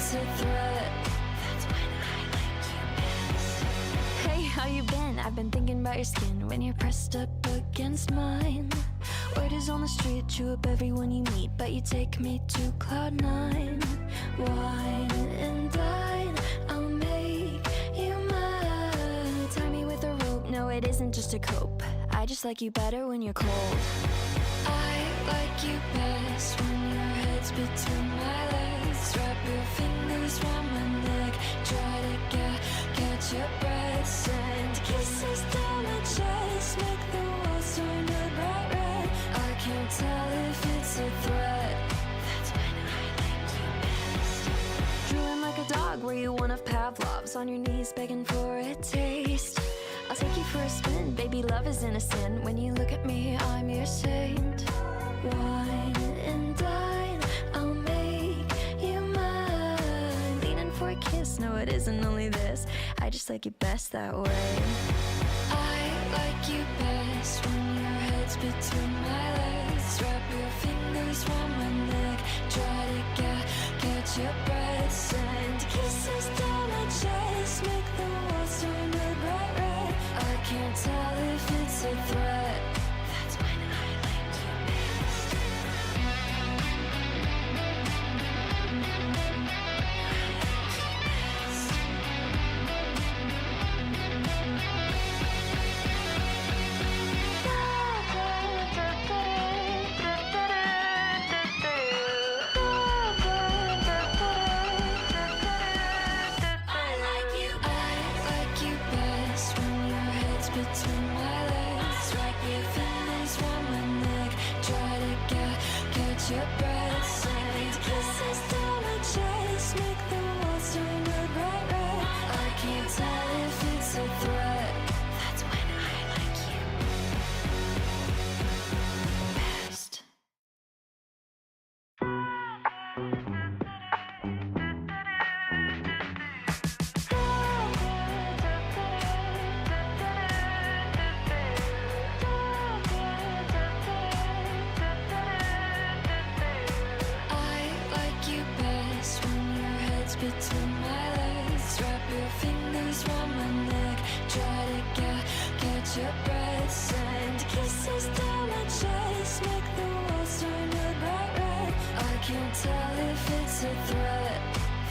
it's a threat, that's when I like you best. Hey, how you been? I've been thinking about your skin when you're pressed up against mine. Word is on the street, chew up everyone you meet, but you take me to cloud nine. Wine and dine, I'll make you mine. Tie me with a rope, no it isn't just a cope, I just like you better when you're cold. I like you best when your head's between my legs. Wrap your fingers round my neck, try to catch your breath. Send kisses down my chest, make the walls turn a bright red. I can't tell if it's a threat, that's when I like you best. Drooling like a dog, were you one of Pavlov's? On your knees begging for a taste. I'll take you for a spin, baby love is innocent. When you look at me, I'm your saint. Wine and dine, I'll make you mine. Leaning for a kiss, no it isn't only this, I just like you best that way. I like you best when your head's between my legs. Wrap your fingers round my neck, try to catch your breath. Send kisses down my chest, make the walls turn a bright red. I can't tell if it's a threat, that's when I like you best. Between my legs, wrap your fingers round my neck, try to catch your breath. Send kisses down my chest, make the walls turn a bright red. I can't tell if it's a threat, that's when I like you best. Between my legs, wrap your fingers round my neck, try to catch your breath. Send kisses down my chest, make the walls turn a bright red. I can't tell if it's a threat,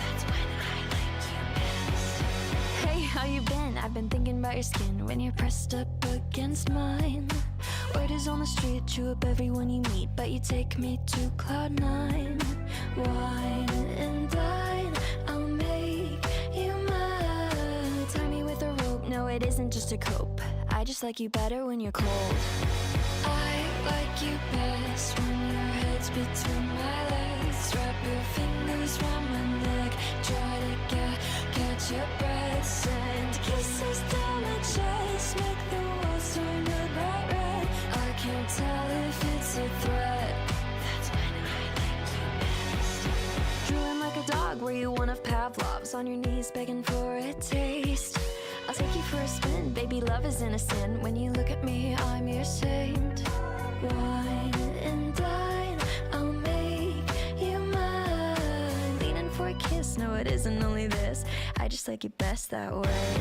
that's when I like you best. Hey, how you been? I've been thinking about your skin when you're pressed up against mine. Word is on the street, chew up everyone you meet, but you take me to cloud nine. Wine and dine, I'll make you mine. Tie me with a rope, no it isn't just a cope, I just like you better when you're cold. I like you best when your head's between my legs. Wrap your fingers round my neck, try to catch your breath. Send kisses down my chest, make the walls turn a bright red. I can't tell if it's a threat, that's when I like you best. Drooling like a dog, were you one of Pavlov's? On your knees begging for a taste. I'll take you for a spin, baby love is innocent. When you look at me, I'm your saint. Wine and dine, I'll make you mine. Leaning for a kiss, no it isn't only this, I just like you best that way.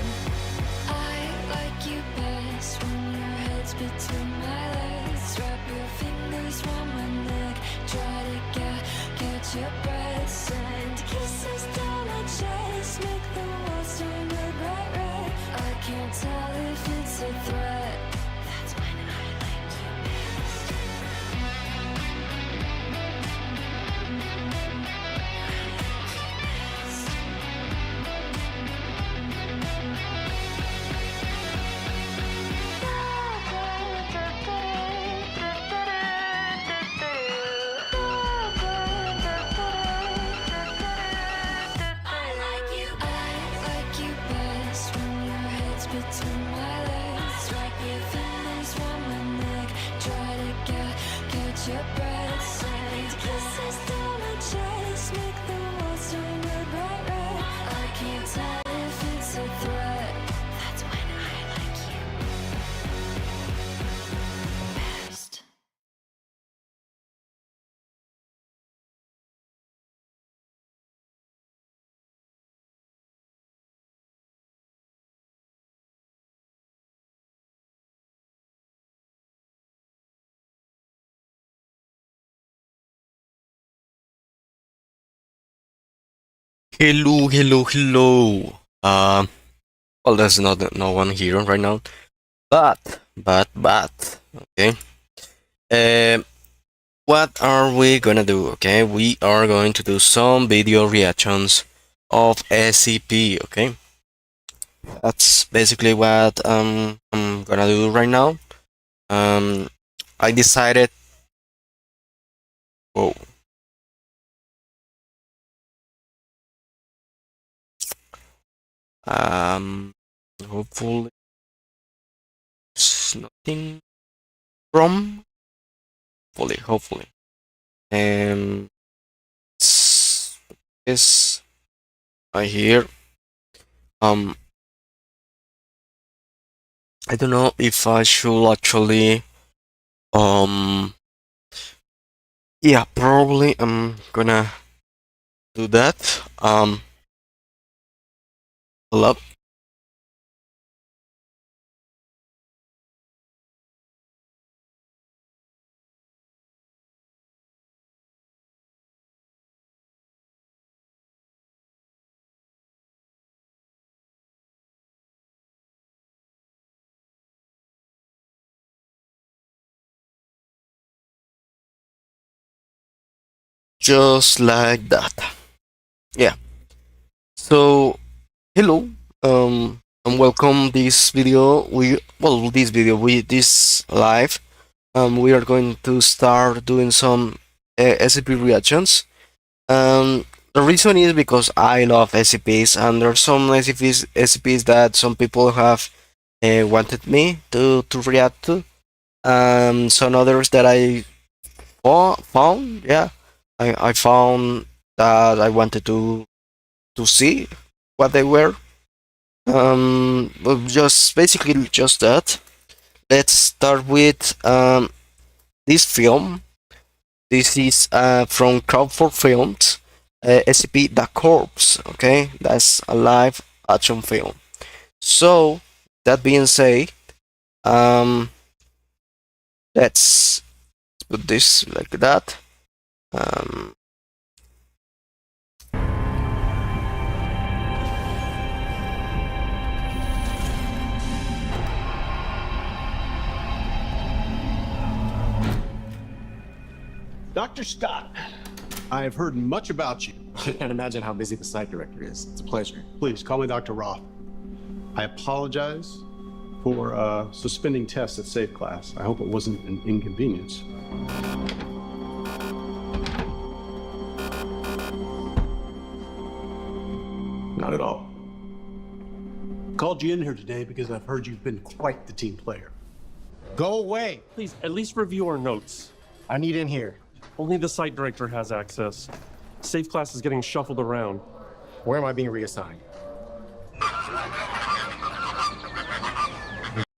I like you best when your head's between my legs. Wrap your fingers round my neck, try to catch your breath. Send kisses down my chest, make the walls turn a bright red. I can't tell if it's a threat, Hello, hello, hello. Well, there's no one here right now, but, okay. Um, what are we gonna do? Okay, we are going to do some video reactions of SCP. Okay, that's basically what I'm gonna do right now. Um, I decided. Oh, um, hopefully it's nothing from. Hopefully. Um, this right here. Um, I don't know if I should actually. Um, yeah, probably I'm gonna do that. Love. Just like that. Yeah. So, hello. And welcome this video. This live. We are going to start doing some SCP reactions. The reason is because I love SCPs, and there are some SCPs that some people have wanted me to react to. Some others that I found, yeah, I found that I wanted to see what they were. Well, just basically just that. Let's start with this film. This is from Crawford Films, SCP The Corpse. Okay, that's a live action film. So that being said, um, let's put this like that. Um, Dr. Scott, I have heard much about you. I can't imagine how busy the site director is. It's a pleasure. Please call me Dr. Roth. I apologize for suspending tests at Safe Class. I hope it wasn't an inconvenience. Not at all. Called you in here today because I've heard you've been quite the team player. Go away. Please, at least review our notes. I need in here. Only the site director has access. Safe Class is getting shuffled around. Where am I being reassigned?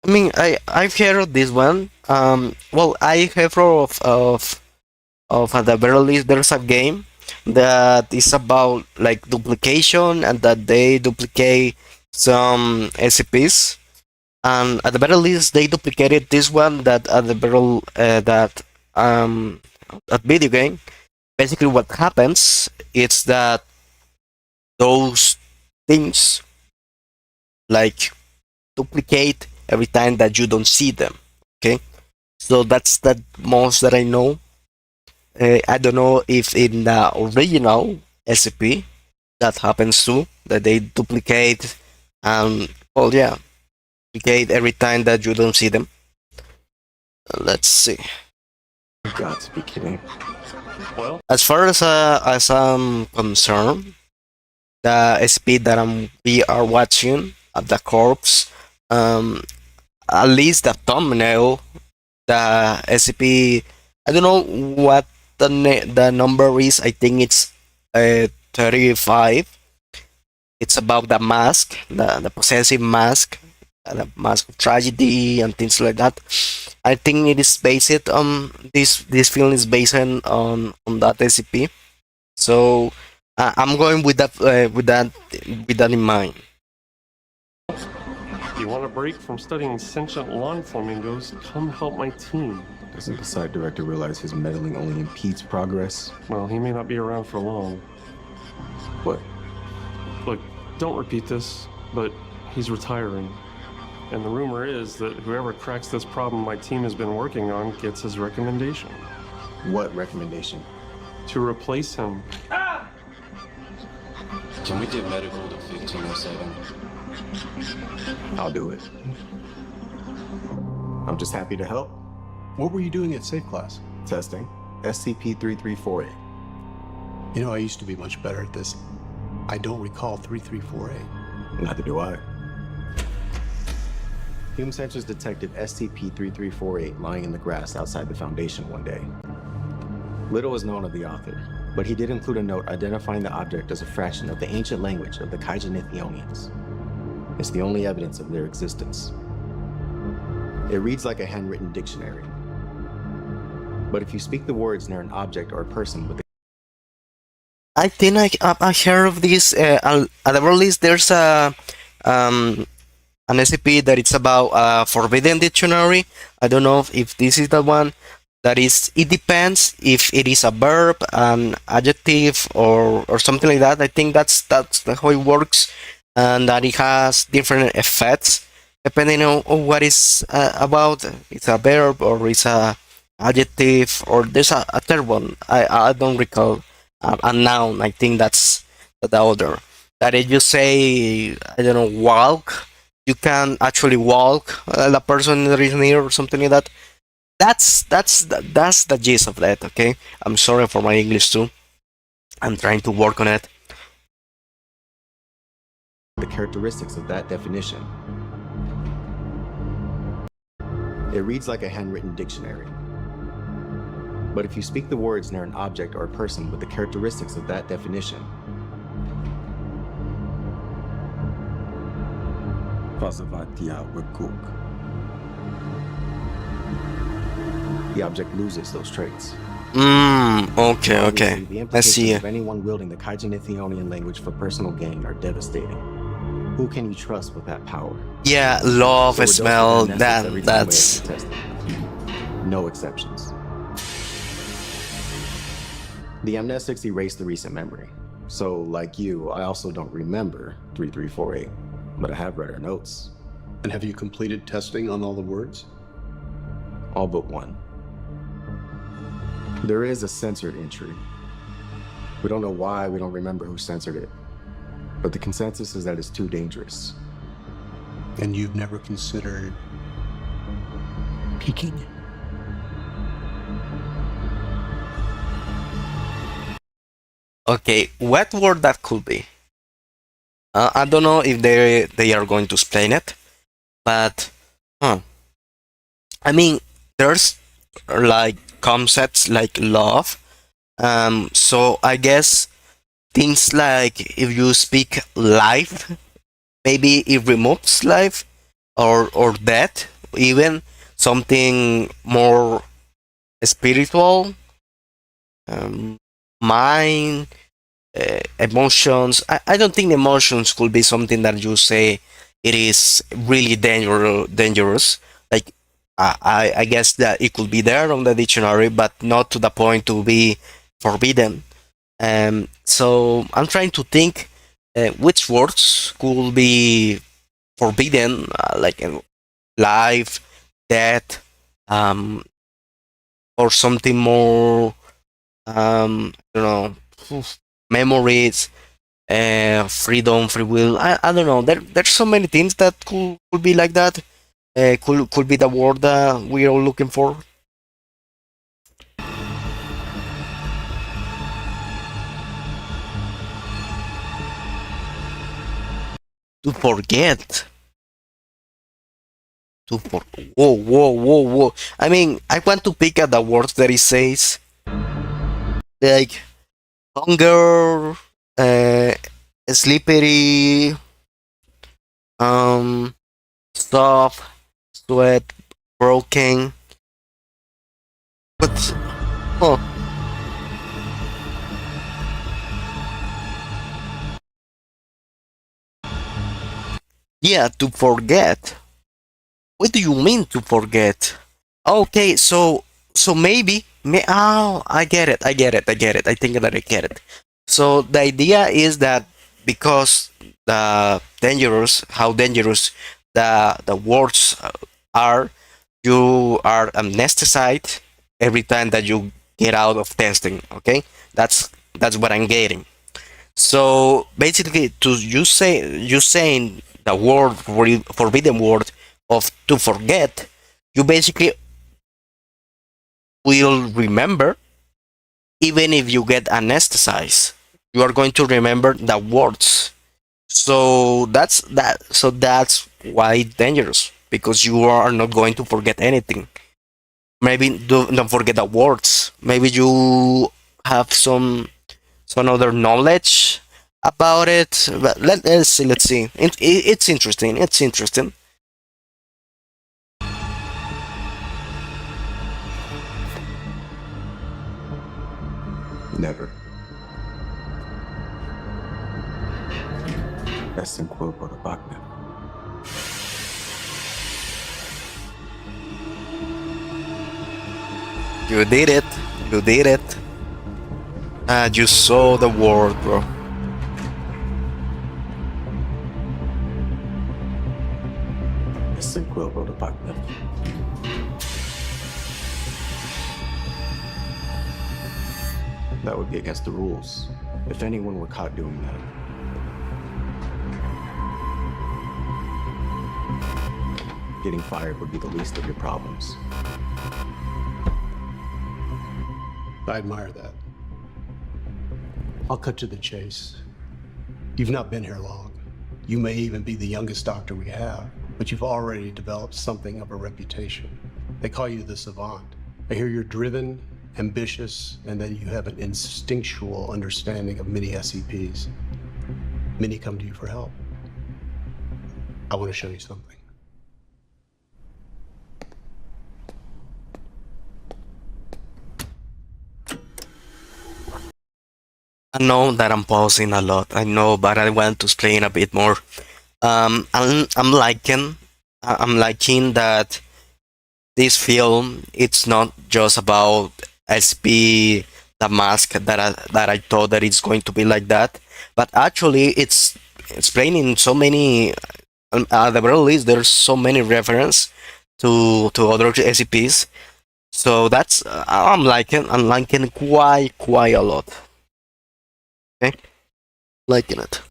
I mean, I've heard of this one. Well, I have heard of at the very least there's a game that is about like duplication and that they duplicate some SCPs, and at the very least they duplicated this one that at the very that at video game. Basically, what happens is that those things like duplicate every time that you don't see them. Okay, so that's the most that I know. I don't know if in the original SCP that happens too, that they duplicate and well, yeah, duplicate every time that you don't see them. Let's see. You've got to be kidding. Well, As far as I'm concerned, the SCP that we are watching at the corpse, at least the thumbnail, the SCP. I don't know what the number is. I think it's 35. It's about the mask, the possessive mask, the mask of tragedy and things like that. I think it is based on this film is based on that SCP. So I'm going with that in mind. you want a break from studying sentient lawn flamingos? Come help my team. Doesn't the site director realize his meddling only impedes progress? Well, he may not be around for long. What? Don't repeat this, but he's retiring. And the rumor is that whoever cracks this problem my team has been working on gets his recommendation. What recommendation? To replace him. Can we get medical to 1507? I'll do it. I'm just happy to help. What were you doing at Safe Class? Testing. SCP-3348. You know, I used to be much better at this. I don't recall 3348. Neither do I. Hume sensors detected SCP-3348 lying in the grass outside the Foundation one day. Little is known of the author, but he did include a note identifying the object as a fraction of the ancient language of the Kaijanithionians. It's the only evidence of their existence. It reads like a handwritten dictionary. But if you speak the words near an object or a person with I think I heard of this. At the very least, there's an SCP that it's about forbidden dictionary. I don't know if this is the one. That is, it depends if it is a verb, an adjective, or something like that. I think that's how it works, and that it has different effects depending on what is about. It's a verb or it's a adjective, or there's a third one. I don't recall. A noun. I think that's the order. That if you say, I don't know, walk, you can actually walk the person that is near or something like that. That's the gist of that. Okay, I'm sorry for my English too. I'm trying to work on it. the characteristics of that definition. It reads like a handwritten dictionary. But if you speak the words near an object or a person with the characteristics of that definition, the object loses those traits. Okay. Obviously, the Let's see. implications of anyone wielding the Kaijanithionian language for personal gain are devastating. Who can you trust with that power? Yeah, love, So we're smell, dosing amnestics every time we that's... exit testing. No exceptions. The amnestics erase the recent memory. So, like you, I also don't remember 3348, but I have read our notes. And have you completed testing on all the words? All but one. There is a censored entry. We don't know why, we don't remember who censored it. But the consensus is that it's too dangerous. And you've never considered peeking? Okay, what word that could be? I don't know if they are going to explain it, but I mean, there's like concepts like love. So I guess things like if you speak life, maybe it removes life or death, even something more spiritual. Mind, emotions. I don't think emotions could be something that you say it is really dangerous. Like I guess that it could be there on the dictionary, but not to the point to be forbidden. So I'm trying to think which words could be forbidden, like life, death, or something more. I don't know, memories, freedom, free will. I don't know. There's so many things that could be like that. Could be the word that we are looking for. To forget. Whoa. I mean, I want to pick at the words that it says. Like hunger, slippery, soft, sweat, broken. But yeah, to forget. What do you mean to forget? Okay, so maybe oh, I get it. I think that I get it. So the idea is that because the dangerous, how dangerous the words are, you are anesthetized every time that you get out of testing. Okay, that's what I'm getting. So basically, to you saying the word forbidden word of to forget, you basically will remember even if you get anesthetized. You are going to remember the words. So that's that. So that's why it's dangerous, because you are not going to forget anything. Maybe don't forget the words. Maybe you have some other knowledge about it. But let's see. Let's see. It's interesting. It's interesting. Never. Essen quote Bachman. You did it. You did it. And you saw the world, bro. Essen quote Bachman. That would be against the rules. If anyone were caught doing that. Getting fired would be the least of your problems. I admire that. I'll cut to the chase. You've not been here long. You may even be the youngest doctor we have, but you've already developed something of a reputation. They call you the savant. I hear you're driven, ambitious, and that you have an instinctual understanding of many SCPs. Many come to you for help. I want to show you something. I know that I'm pausing a lot. I know, but I want to explain a bit more. I'm liking that this film. It's not just about SP, the mask that I thought that it's going to be like that, but actually it's explaining so many. At the very least, there's so many reference to other SCPs. So that's I'm liking quite a lot. Okay, liking it.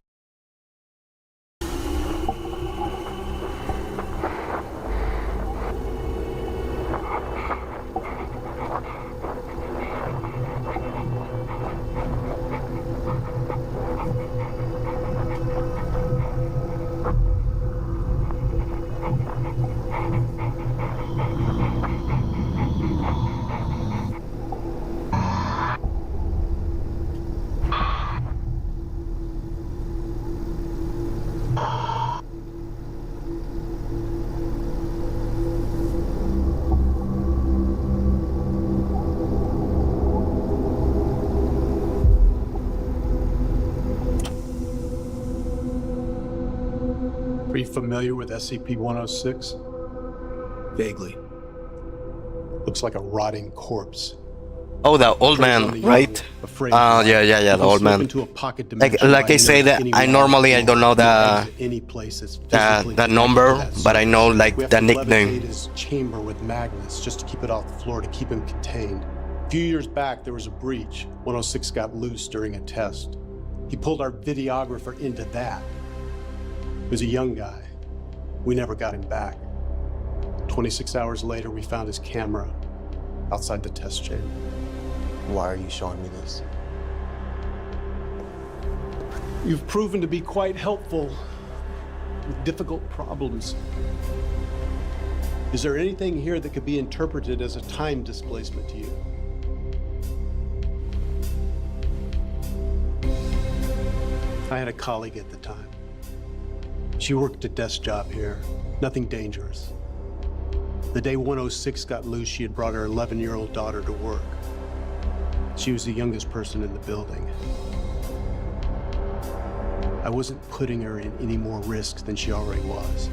Are you familiar with SCP-106? Vaguely. Looks like a rotting corpse. Oh, the old man, right? Yeah, the old man. Like I say that I normally I don't know the number, but I know like the nickname. His chamber with magnets just to keep it off the floor, to keep him contained. A few years back, there was a breach. 106 got loose during a test. He pulled our videographer into that. He was a young guy. We never got him back. 26 hours later, we found his camera outside the test chamber. Why are you showing me this? You've proven to be quite helpful with difficult problems. Is there anything here that could be interpreted as a time displacement to you? I had a colleague at the time. She worked a desk job here, nothing dangerous. The day 106 got loose, she had brought her 11-year-old daughter to work. She was the youngest person in the building. I wasn't putting her in any more risks than she already was.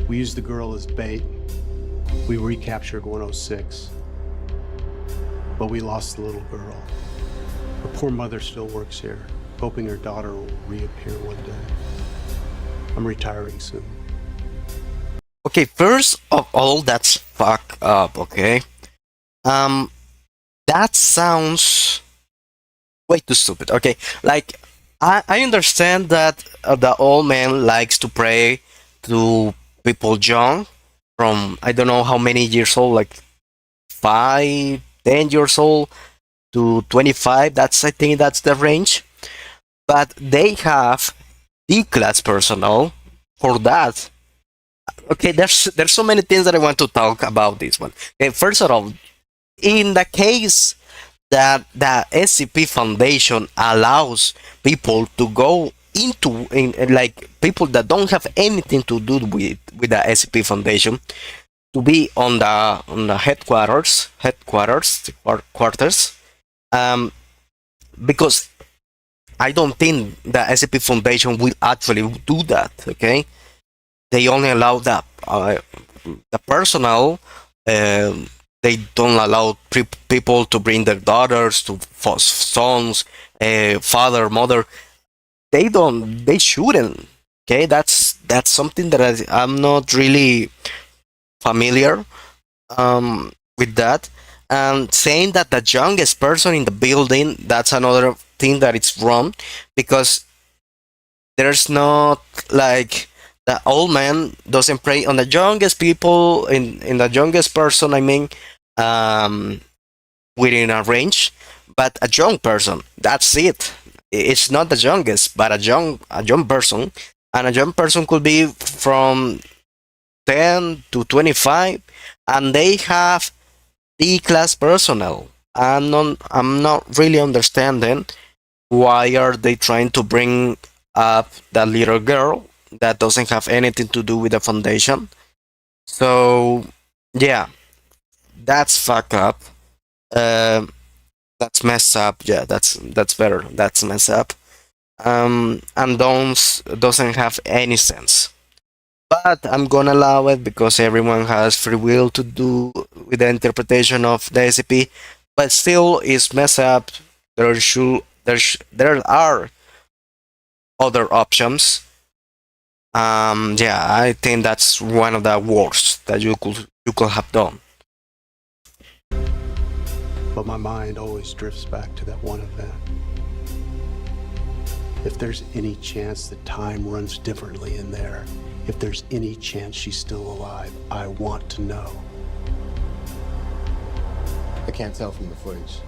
We used the girl as bait. We recaptured 106. But we lost the little girl. Her poor mother still works here. hoping her daughter will reappear one day. I'm retiring soon. Okay, first of all, that's fuck up, okay? That sounds way too stupid. Okay, like I understand that the old man likes to pray to people young, from I don't know how many years old, like 5, 10 years old to 25. I think that's the range. But they have D-class personnel for that. Okay, there's so many things that I want to talk about this one. Okay, first of all, in the case that the SCP Foundation allows people to go like people that don't have anything to do with the SCP Foundation to be on the quarters, because I don't think the SCP Foundation will actually do that. Okay, they only allow the personnel. They don't allow people to bring their daughters, to sons, father, mother. They shouldn't. Okay, that's something that I'm not really familiar with that. And saying that the youngest person in the building, that's another thing that it's wrong, because there's not like the old man doesn't prey on the youngest people in the youngest person, I mean, within a range, but a young person, that's it. It's not the youngest, but a young person, and a young person could be from 10 to 25, and they have D-class personnel. I'm not really understanding why are they trying to bring up that little girl that doesn't have anything to do with the Foundation. So yeah, that's fuck up. That's messed up. Yeah, that's better. That's messed up. And doesn't have any sense. But I'm gonna allow it because everyone has free will to do with the interpretation of the SCP. But still, it's messed up. There are other options. Yeah, I think that's one of the worst that you could have done. But my mind always drifts back to that one event. If there's any chance that time runs differently in there, if there's any chance she's still alive, I want to know. I can't tell from the footage.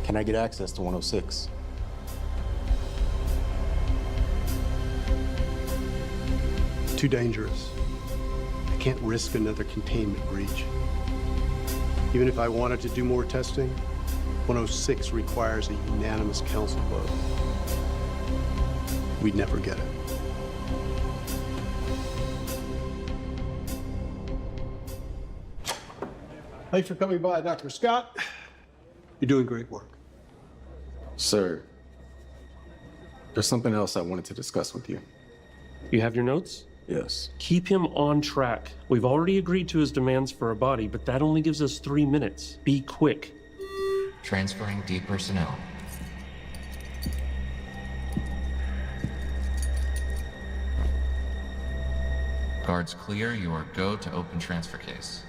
Can I get access to 106? Too dangerous. I can't risk another containment breach. Even if I wanted to do more testing, 106 requires a unanimous council vote. We'd never get it. Thanks for coming by, Dr. Scott. You're doing great work. Sir, there's something else I wanted to discuss with you. You have your notes? Yes. Keep him on track. We've already agreed to his demands for a body, but that only gives us 3 minutes. Be quick. Transferring D personnel. Guards clear, you are go to open transfer case.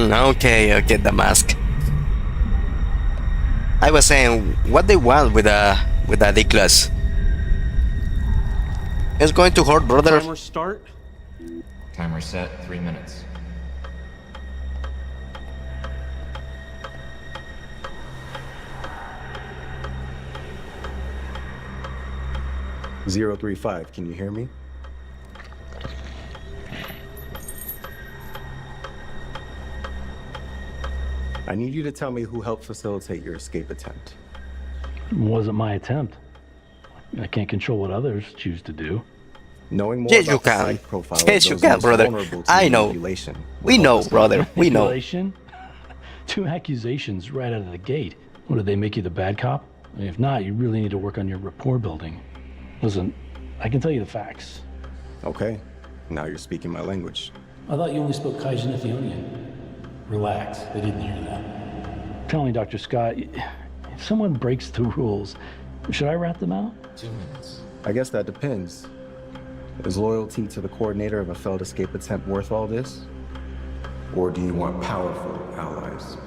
Okay, the mask. I was saying what they want with a D-class. It's going to hurt, brother. Timer start. Timer set, 3 minutes. .035, can you hear me? I need you to tell me who helped facilitate your escape attempt. It wasn't my attempt. I can't control what others choose to do. Knowing more Yes, you about the can. psych profile of Yes, you those can, most brother. vulnerable to I know. manipulation will We help know, us brother. We know. Manipulation? 2 accusations right out of the gate. What, did they make you the bad cop? If not, you really need to work on your rapport building. Listen, I can tell you the facts. Okay. Now you're speaking my language. I thought you only spoke Kaijin Ethiopian. Relax, they didn't hear that. Tell me, Dr. Scott, if someone breaks the rules, should I rat them out? 2 minutes. I guess that depends. Is loyalty to the coordinator of a failed escape attempt worth all this? Or do you want powerful allies?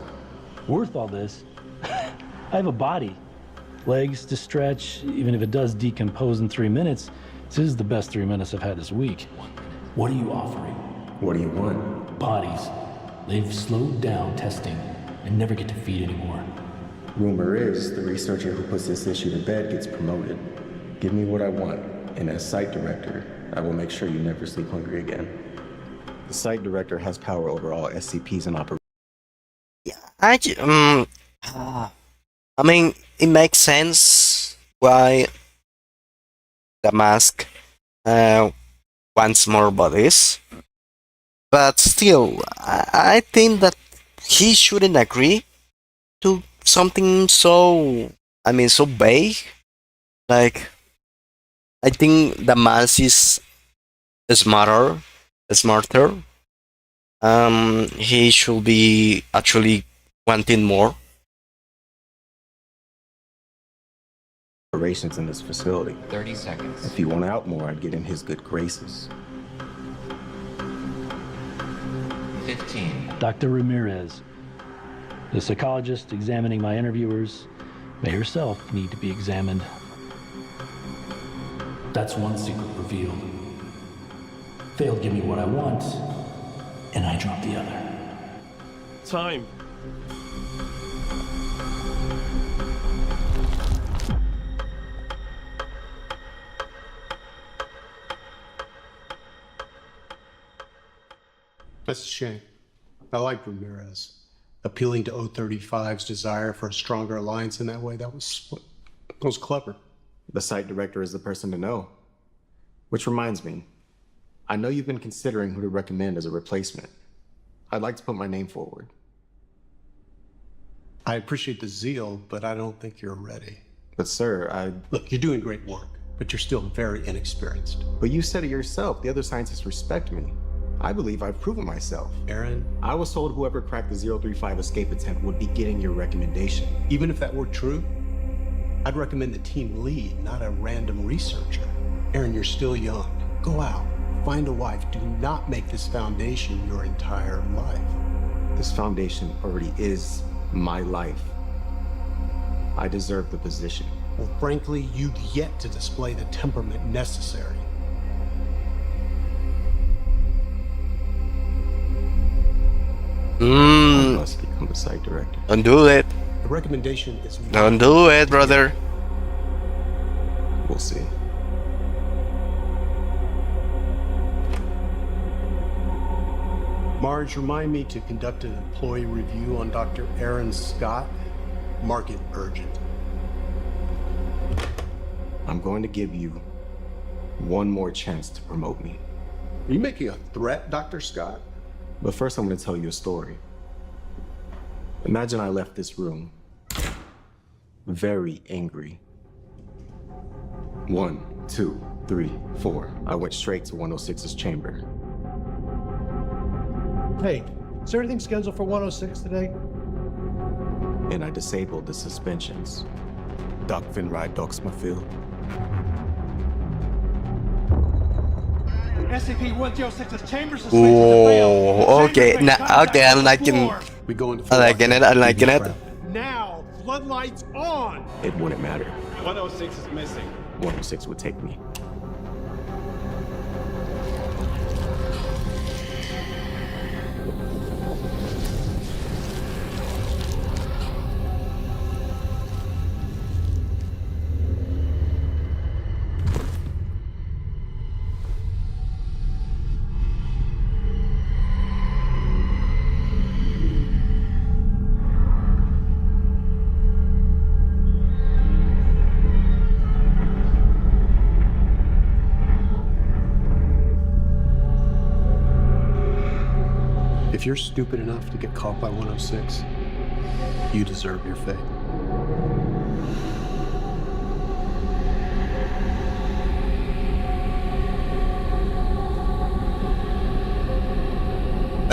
Worth all this? I have a body. Legs to stretch, even if it does decompose in 3 minutes. This is the best 3 minutes I've had this week. What are you offering? What do you want? Bodies. They've slowed down testing and never get to feed anymore. Rumor is the researcher who puts this issue to bed gets promoted. Give me what I want, and as site director, I will make sure you never sleep hungry again. The site director has power over all SCPs and operations. I mean, it makes sense why the mask wants more bodies, but still, I think that he shouldn't agree to something so, I mean, so vague. Like, I think the mask is smarter. He should be actually wanting more. Operations in this facility. 30 seconds. If he went out more, I'd get in his good graces. 15. Dr. Ramirez, the psychologist examining my interviewers, may herself need to be examined. That's one secret revealed. Failed to give me what I want, and I dropped the other. Time. That's a shame. I like Ramirez. Appealing to O35's desire for a stronger alliance in that way, that was clever. The site director is the person to know. Which reminds me, I know you've been considering who to recommend as a replacement. I'd like to put my name forward. I appreciate the zeal, but I don't think you're ready. But sir, Look, you're doing great work, but you're still very inexperienced. But you said it yourself. The other scientists respect me. I believe I've proven myself. Aaron, I was told whoever cracked the 035 escape attempt would be getting your recommendation. even if that were true, I'd recommend the team lead, not a random researcher. Aaron, you're still young. Go out, find a wife. Do not make this foundation your entire life. This foundation already is my life. I deserve the position. Well, frankly, you've yet to display the temperament necessary. I must become the site director. Don't do it. The recommendation is Don't do it, brother. We'll see. Marge, remind me to conduct an employee review on Dr. Aaron Scott. Mark it urgent. I'm going to give you one more chance to promote me. Are you making a threat, Dr. Scott? But first, I'm going to tell you a story. Imagine I left this room very angry. 1, 2, 3, 4. I went straight to 106's chamber. Hey, is there anything scheduled for 106 today? And I disabled the suspensions. Doc Finride docks my field. SCP-106's chamber suspensions Oh, okay. Okay, I'm liking. We go into I'm liking it. I'm liking it. Now, floodlights on! It wouldn't matter. 106 is missing. 106 would take me. If you're stupid enough to get caught by 106, you deserve your fate.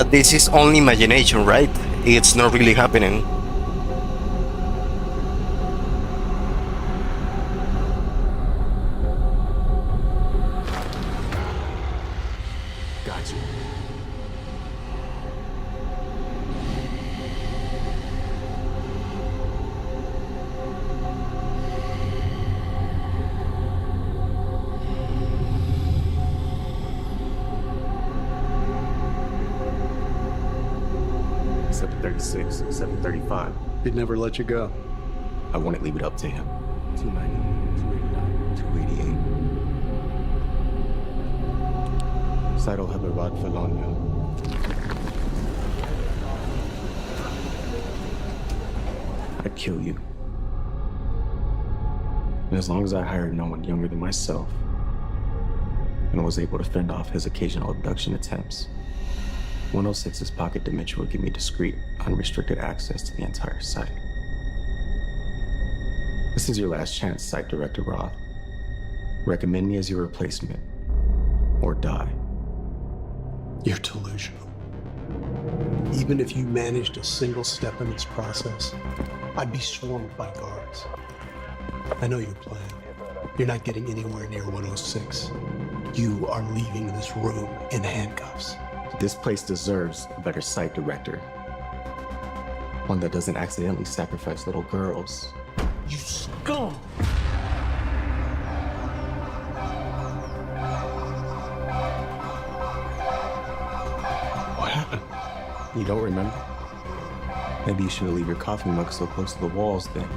that this is only imagination, right? It's not really happening. Got you. $736, $735. He'd never let you go. I wouldn't leave it up to him. 290, 289, 288. Sairo Hyderabad Felonian. I'd kill you. And as long as I hired no one younger than myself and was able to fend off his occasional abduction attempts, 106's pocket dimension would give me discreet, unrestricted access to the entire site. This is your last chance, Site Director Roth. Recommend me as your replacement, or die. You're delusional. Even if you managed a single step in this process, I'd be swarmed by guards. I know your plan. You're not getting anywhere near 106. You are leaving this room in handcuffs. This place deserves a better site director. One that doesn't accidentally sacrifice little girls. You scum! What happened? You don't remember? Maybe you shouldn't leave your coffee mug so close to the walls then.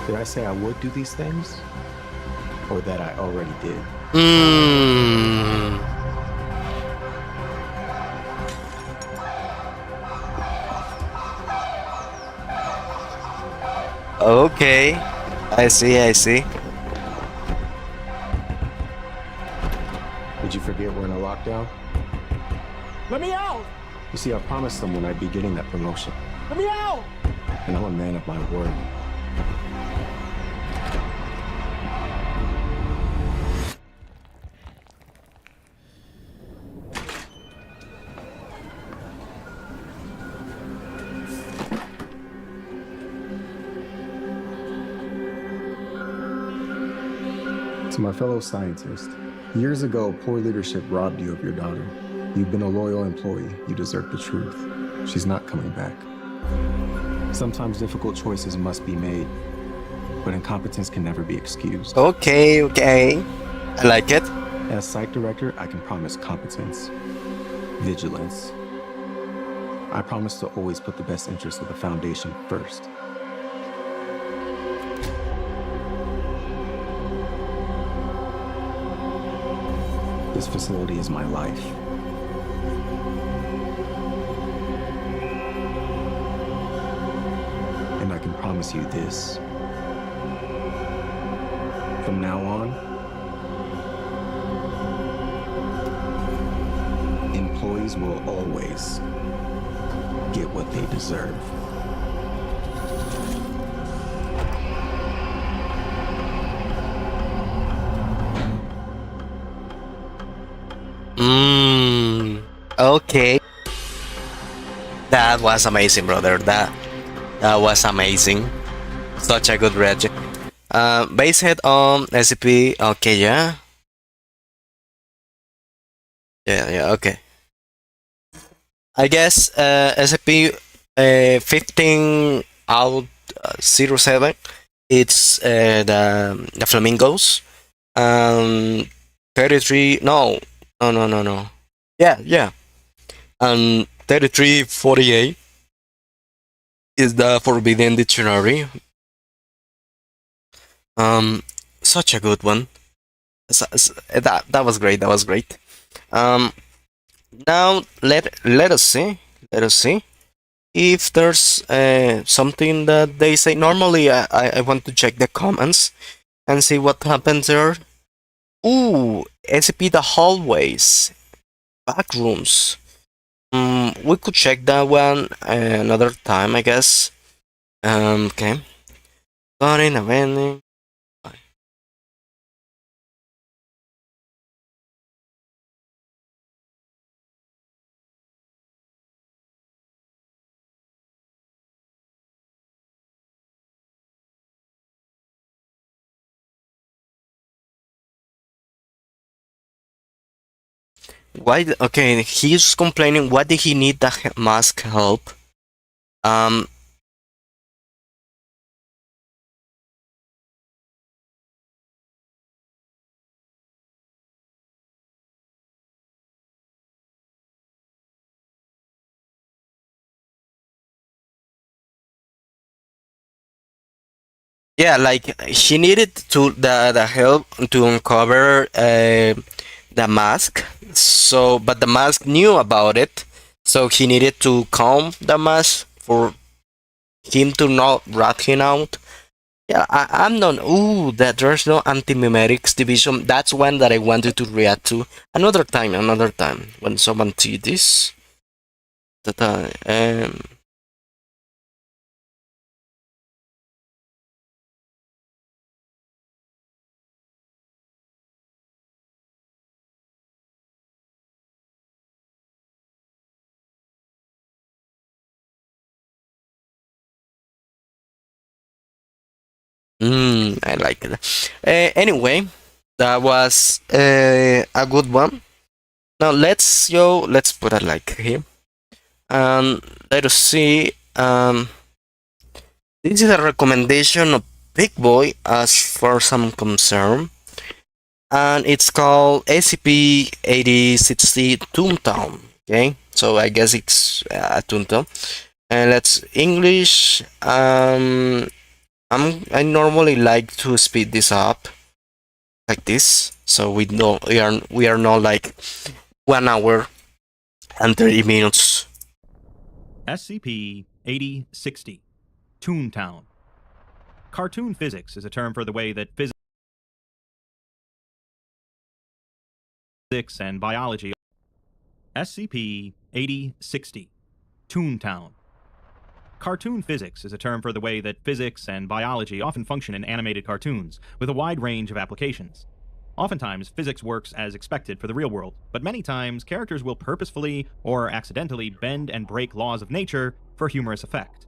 Did I say I would do these things? Or that I already did? Okay. I see, I see. Did you forget we're in a lockdown? Let me out! You see, I promised someone I'd be getting that promotion. Let me out! And I'm a man of my word. To my fellow scientists, years ago, poor leadership robbed you of your daughter. You've been a loyal employee. You deserve the truth. She's not coming back. Sometimes difficult choices must be made, but incompetence can never be excused. Okay, okay. I like it. As site director, I can promise competence, vigilance. I promise to always put the best interests of the Foundation first. This facility is my life. And I can promise you this. From now on, employees will always get what they deserve. Okay. That was amazing, brother. That was amazing. Such a good reg. Base head on SCP. Okay, yeah. Yeah, okay. I guess SCP 15 out 07. It's the flamingos. 33. No. Yeah. And 3348 is the Forbidden Dictionary. Such a good one. That was great. That was great. Now let us see if there's something that they say. Normally, I want to check the comments and see what happens there. Ooh, SCP the hallways, back rooms. We could check that one another time, I guess. Okay. Got in a vending. Okay, he's complaining. Why did he need the mask help? Um, yeah, like he needed the help to uncover the mask. So, but the mask knew about it, so he needed to calm the mask for him to not rat him out. Yeah, I'm not. Ooh, that there's no anti-memetics division. That's one that I wanted to react to another time when someone see this. That I like it. Anyway, that was a good one. Now let's put it like here. Let us see. This is a recommendation of Big Boy as far as I'm concerned. And it's called SCP-8060 Toontown. Okay, so I guess it's a Toontown. And let's English. I normally like to speed this up like this, so we are not like 1 hour and 30 minutes. SCP-8060 Toontown. Cartoon physics is a term for the way that physics and biology. SCP-8060 Toontown. Cartoon physics is a term for the way that physics and biology often function in animated cartoons, with a wide range of applications. Oftentimes, physics works as expected for the real world, but many times, characters will purposefully or accidentally bend and break laws of nature for humorous effect.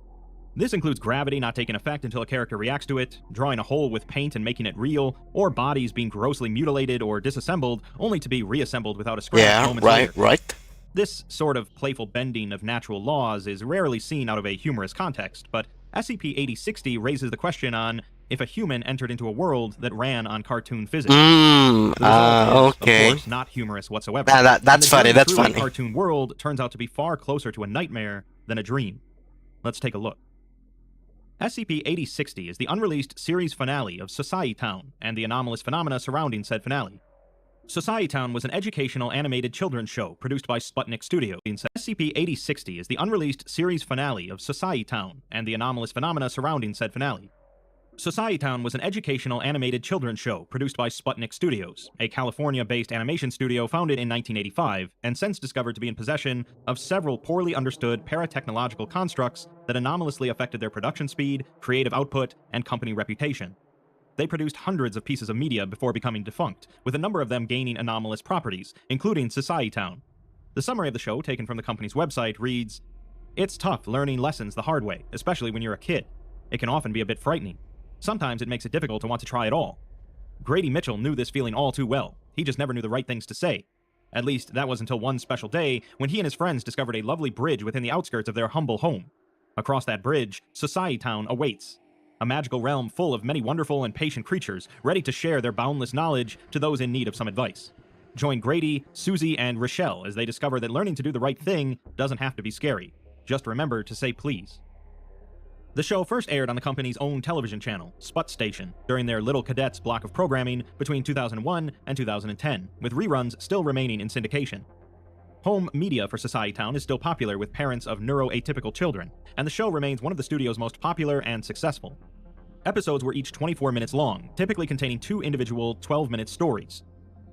This includes gravity not taking effect until a character reacts to it, drawing a hole with paint and making it real, or bodies being grossly mutilated or disassembled only to be reassembled without a scratch moments later. Right. This sort of playful bending of natural laws is rarely seen out of a humorous context, but SCP-8060 raises the question on if a human entered into a world that ran on cartoon physics. The result is, okay. Of course, not humorous whatsoever. That's funny. That's funny. The cartoon world turns out to be far closer to a nightmare than a dream. Let's take a look. SCP-8060 is the unreleased series finale of Society Town and the anomalous phenomena surrounding said finale. Society Town was an educational animated children's show produced by Sputnik Studio. SCP-8060 is the unreleased series finale of Society Town and the anomalous phenomena surrounding said finale. Society Town was an educational animated children's show produced by Sputnik Studios, a California-based animation studio founded in 1985 and since discovered to be in possession of several poorly understood paratechnological constructs that anomalously affected their production speed, creative output, and company reputation. They produced hundreds of pieces of media before becoming defunct, with a number of them gaining anomalous properties, including Society Town. The summary of the show, taken from the company's website, reads, "It's tough learning lessons the hard way, especially when you're a kid. It can often be a bit frightening. Sometimes it makes it difficult to want to try at all. Grady Mitchell knew this feeling all too well. He just never knew the right things to say. At least, that was until one special day when he and his friends discovered a lovely bridge within the outskirts of their humble home. Across that bridge, Society Town awaits. A magical realm full of many wonderful and patient creatures, ready to share their boundless knowledge to those in need of some advice. Join Grady, Susie, and Rochelle as they discover that learning to do the right thing doesn't have to be scary. Just remember to say please." The show first aired on the company's own television channel, Sput Station, during their Little Cadets block of programming between 2001 and 2010, with reruns still remaining in syndication. Home media for Society Town is still popular with parents of neuroatypical children, and the show remains one of the studio's most popular and successful. Episodes were each 24 minutes long, typically containing 2 individual 12-minute stories.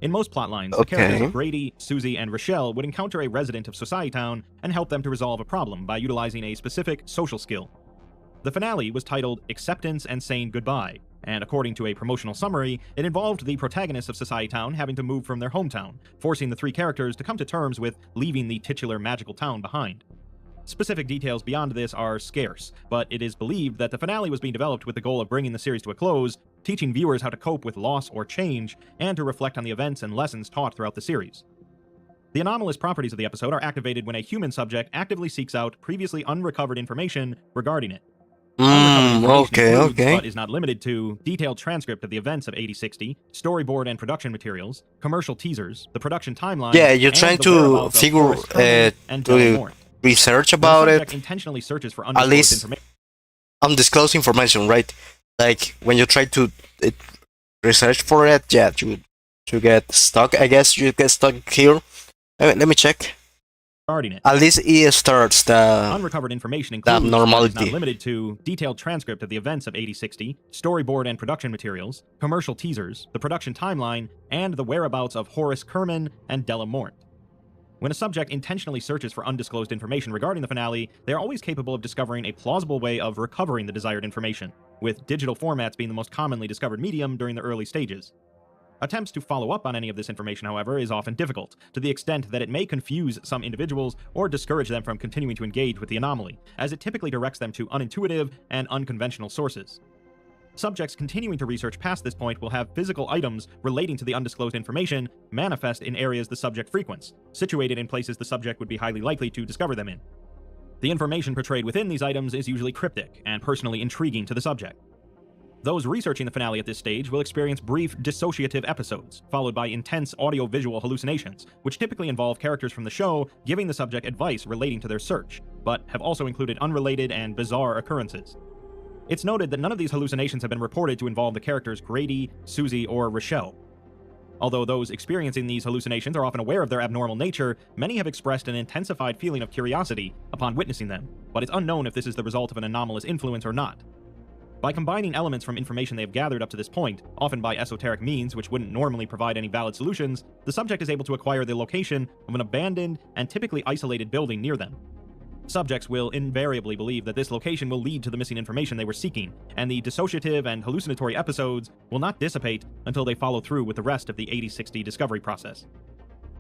In most plotlines, the characters of Grady, Susie, and Rochelle would encounter a resident of Society Town and help them to resolve a problem by utilizing a specific social skill. The finale was titled Acceptance and Saying Goodbye, and according to a promotional summary, it involved the protagonists of Society Town having to move from their hometown, forcing the 3 characters to come to terms with leaving the titular magical town behind. Specific details beyond this are scarce, but it is believed that the finale was being developed with the goal of bringing the series to a close, teaching viewers how to cope with loss or change, and to reflect on the events and lessons taught throughout the series. The anomalous properties of the episode are activated when a human subject actively seeks out previously unrecovered information regarding it. Okay, Includes, okay. but is not limited to detailed transcript of the events of 8060, storyboard and production materials, commercial teasers, the production timeline. Yeah, you're and trying the to whereabouts of figure, Horace Kerman and Della to Morant. research When a about subject it. intentionally searches for At undisclosed least information. undisclosed information, right? Like when you try to research for it, yeah, you get stuck. I guess you get stuck here. Let me check. Regarding it. At least it starts the Unrecovered information includes, but is abnormality. not limited to, detailed transcript of the events of 8060, storyboard and production materials, commercial teasers, the production timeline, and the whereabouts of Horace Kerman and Della Morant. When a subject intentionally searches for undisclosed information regarding the finale, they are always capable of discovering a plausible way of recovering the desired information, with digital formats being the most commonly discovered medium during the early stages. Attempts to follow up on any of this information, however, is often difficult, to the extent that it may confuse some individuals or discourage them from continuing to engage with the anomaly, as it typically directs them to unintuitive and unconventional sources. Subjects continuing to research past this point will have physical items relating to the undisclosed information manifest in areas the subject frequents, situated in places the subject would be highly likely to discover them in. The information portrayed within these items is usually cryptic and personally intriguing to the subject. Those researching the finale at this stage will experience brief dissociative episodes, followed by intense audio-visual hallucinations, which typically involve characters from the show giving the subject advice relating to their search, but have also included unrelated and bizarre occurrences. It's noted that none of these hallucinations have been reported to involve the characters Grady, Susie, or Rochelle. Although those experiencing these hallucinations are often aware of their abnormal nature, many have expressed an intensified feeling of curiosity upon witnessing them, but it's unknown if this is the result of an anomalous influence or not. By combining elements from information they have gathered up to this point, often by esoteric means which wouldn't normally provide any valid solutions, the subject is able to acquire the location of an abandoned and typically isolated building near them. Subjects will invariably believe that this location will lead to the missing information they were seeking, and the dissociative and hallucinatory episodes will not dissipate until they follow through with the rest of the 8060 discovery process.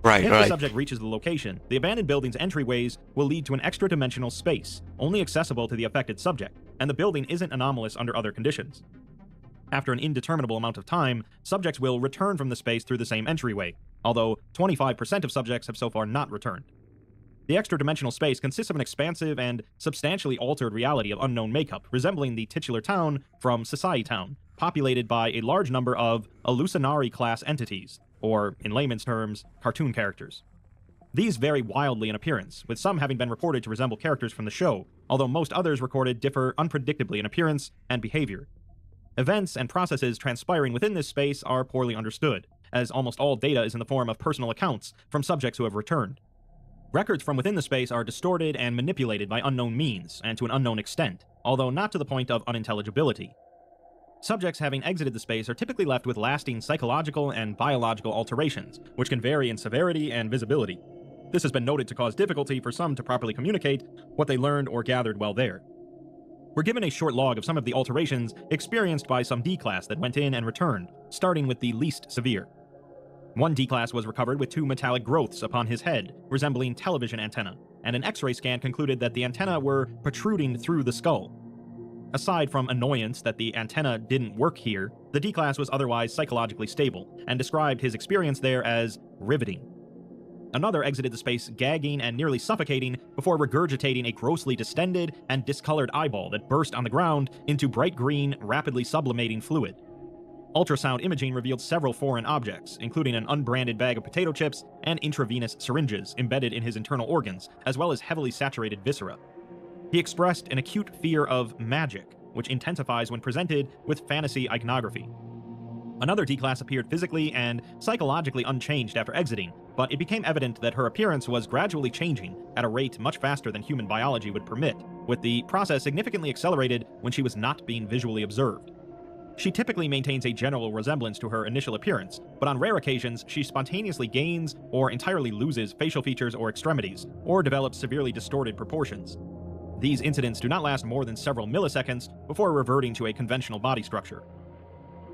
Right, If right. the subject reaches the location, the abandoned building's entryways will lead to an extra-dimensional space, only accessible to the affected subject, and the building isn't anomalous under other conditions. After an indeterminable amount of time, subjects will return from the space through the same entryway, although 25% of subjects have so far not returned. The extra-dimensional space consists of an expansive and substantially altered reality of unknown makeup, resembling the titular town from Society Town, populated by a large number of Illusionari-class entities, or, in layman's terms, cartoon characters. These vary wildly in appearance, with some having been reported to resemble characters from the show, although most others recorded differ unpredictably in appearance and behavior. Events and processes transpiring within this space are poorly understood, as almost all data is in the form of personal accounts from subjects who have returned. Records from within the space are distorted and manipulated by unknown means, and to an unknown extent, although not to the point of unintelligibility. Subjects having exited the space are typically left with lasting psychological and biological alterations, which can vary in severity and visibility. This has been noted to cause difficulty for some to properly communicate what they learned or gathered while there. We're given a short log of some of the alterations experienced by some D-Class that went in and returned, starting with the least severe. One D-Class was recovered with 2 metallic growths upon his head, resembling television antennae, and an X-ray scan concluded that the antennae were protruding through the skull. Aside from annoyance that the antenna didn't work here, the D-Class was otherwise psychologically stable, and described his experience there as riveting. Another exited the space gagging and nearly suffocating before regurgitating a grossly distended and discolored eyeball that burst on the ground into bright green, rapidly sublimating fluid. Ultrasound imaging revealed several foreign objects, including an unbranded bag of potato chips and intravenous syringes embedded in his internal organs, as well as heavily saturated viscera. He expressed an acute fear of magic, which intensifies when presented with fantasy iconography. Another D-Class appeared physically and psychologically unchanged after exiting, but it became evident that her appearance was gradually changing at a rate much faster than human biology would permit, with the process significantly accelerated when she was not being visually observed. She typically maintains a general resemblance to her initial appearance, but on rare occasions she spontaneously gains or entirely loses facial features or extremities, or develops severely distorted proportions. These incidents do not last more than several milliseconds before reverting to a conventional body structure.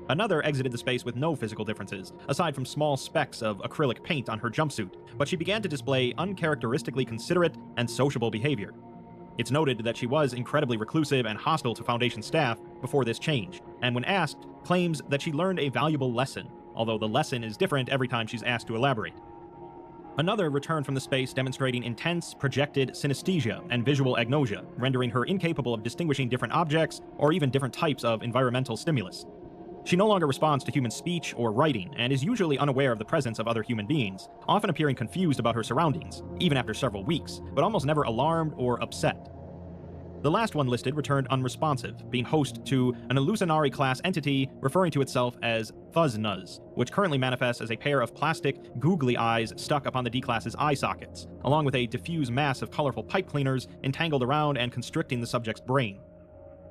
Another exited the space with no physical differences, aside from small specks of acrylic paint on her jumpsuit, but she began to display uncharacteristically considerate and sociable behavior. It's noted that she was incredibly reclusive and hostile to Foundation staff before this change, and when asked, claims that she learned a valuable lesson, although the lesson is different every time she's asked to elaborate. Another returned from the space demonstrating intense projected synesthesia and visual agnosia, rendering her incapable of distinguishing different objects or even different types of environmental stimulus. She no longer responds to human speech or writing and is usually unaware of the presence of other human beings, often appearing confused about her surroundings, even after several weeks, but almost never alarmed or upset. The last one listed returned unresponsive, being host to an Illusionari-class entity referring to itself as Fuzznuz, which currently manifests as a pair of plastic, googly eyes stuck upon the D-Class's eye sockets, along with a diffuse mass of colorful pipe cleaners entangled around and constricting the subject's brain.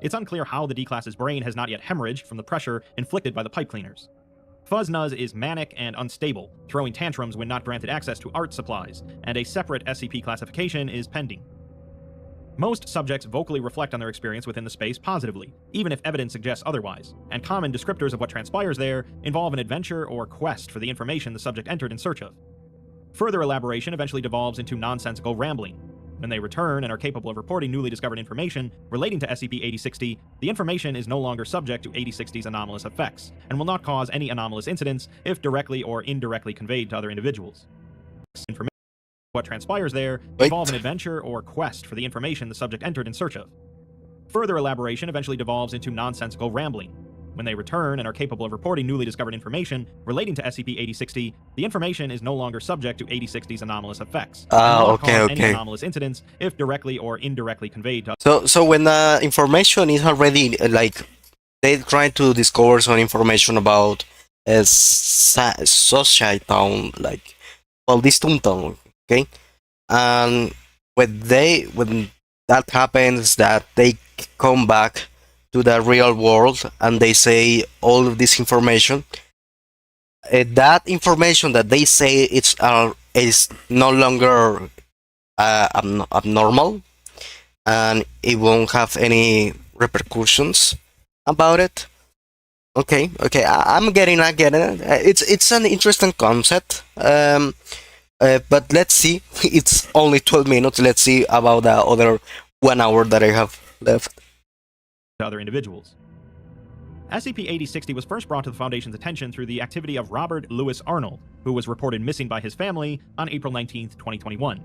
It's unclear how the D-Class's brain has not yet hemorrhaged from the pressure inflicted by the pipe cleaners. Fuzznuz is manic and unstable, throwing tantrums when not granted access to art supplies, and a separate SCP classification is pending. Most subjects vocally reflect on their experience within the space positively, even if evidence suggests otherwise, and common descriptors of what transpires there involve an adventure or quest for the information the subject entered in search of. Further elaboration eventually devolves into nonsensical rambling. When they return and are capable of reporting newly discovered information relating to SCP-8060, the information is no longer subject to 8060's anomalous effects, and will not cause any anomalous incidents if directly or indirectly conveyed to other individuals. What transpires there involve an adventure or quest for the information the subject entered in search of. Further elaboration eventually devolves into nonsensical rambling. When they return and are capable of reporting newly discovered information relating to SCP-8060, the information is no longer subject to 8060's anomalous effects. And will not cause any anomalous incidents if directly or indirectly conveyed to. So when the information is already like they try to discover some information about Society Town, like this Toontown, okay, and when that happens, that they come back to the real world and they say all of this information, that information that they say is no longer abnormal, and it won't have any repercussions about it. Okay, I get it. It's an interesting concept. But let's see. It's only 12 minutes. Let's see about the other 1 hour that I have left. To other individuals. SCP-8060 was first brought to the Foundation's attention through the activity of Robert Louis Arnold, who was reported missing by his family on April 19, 2021.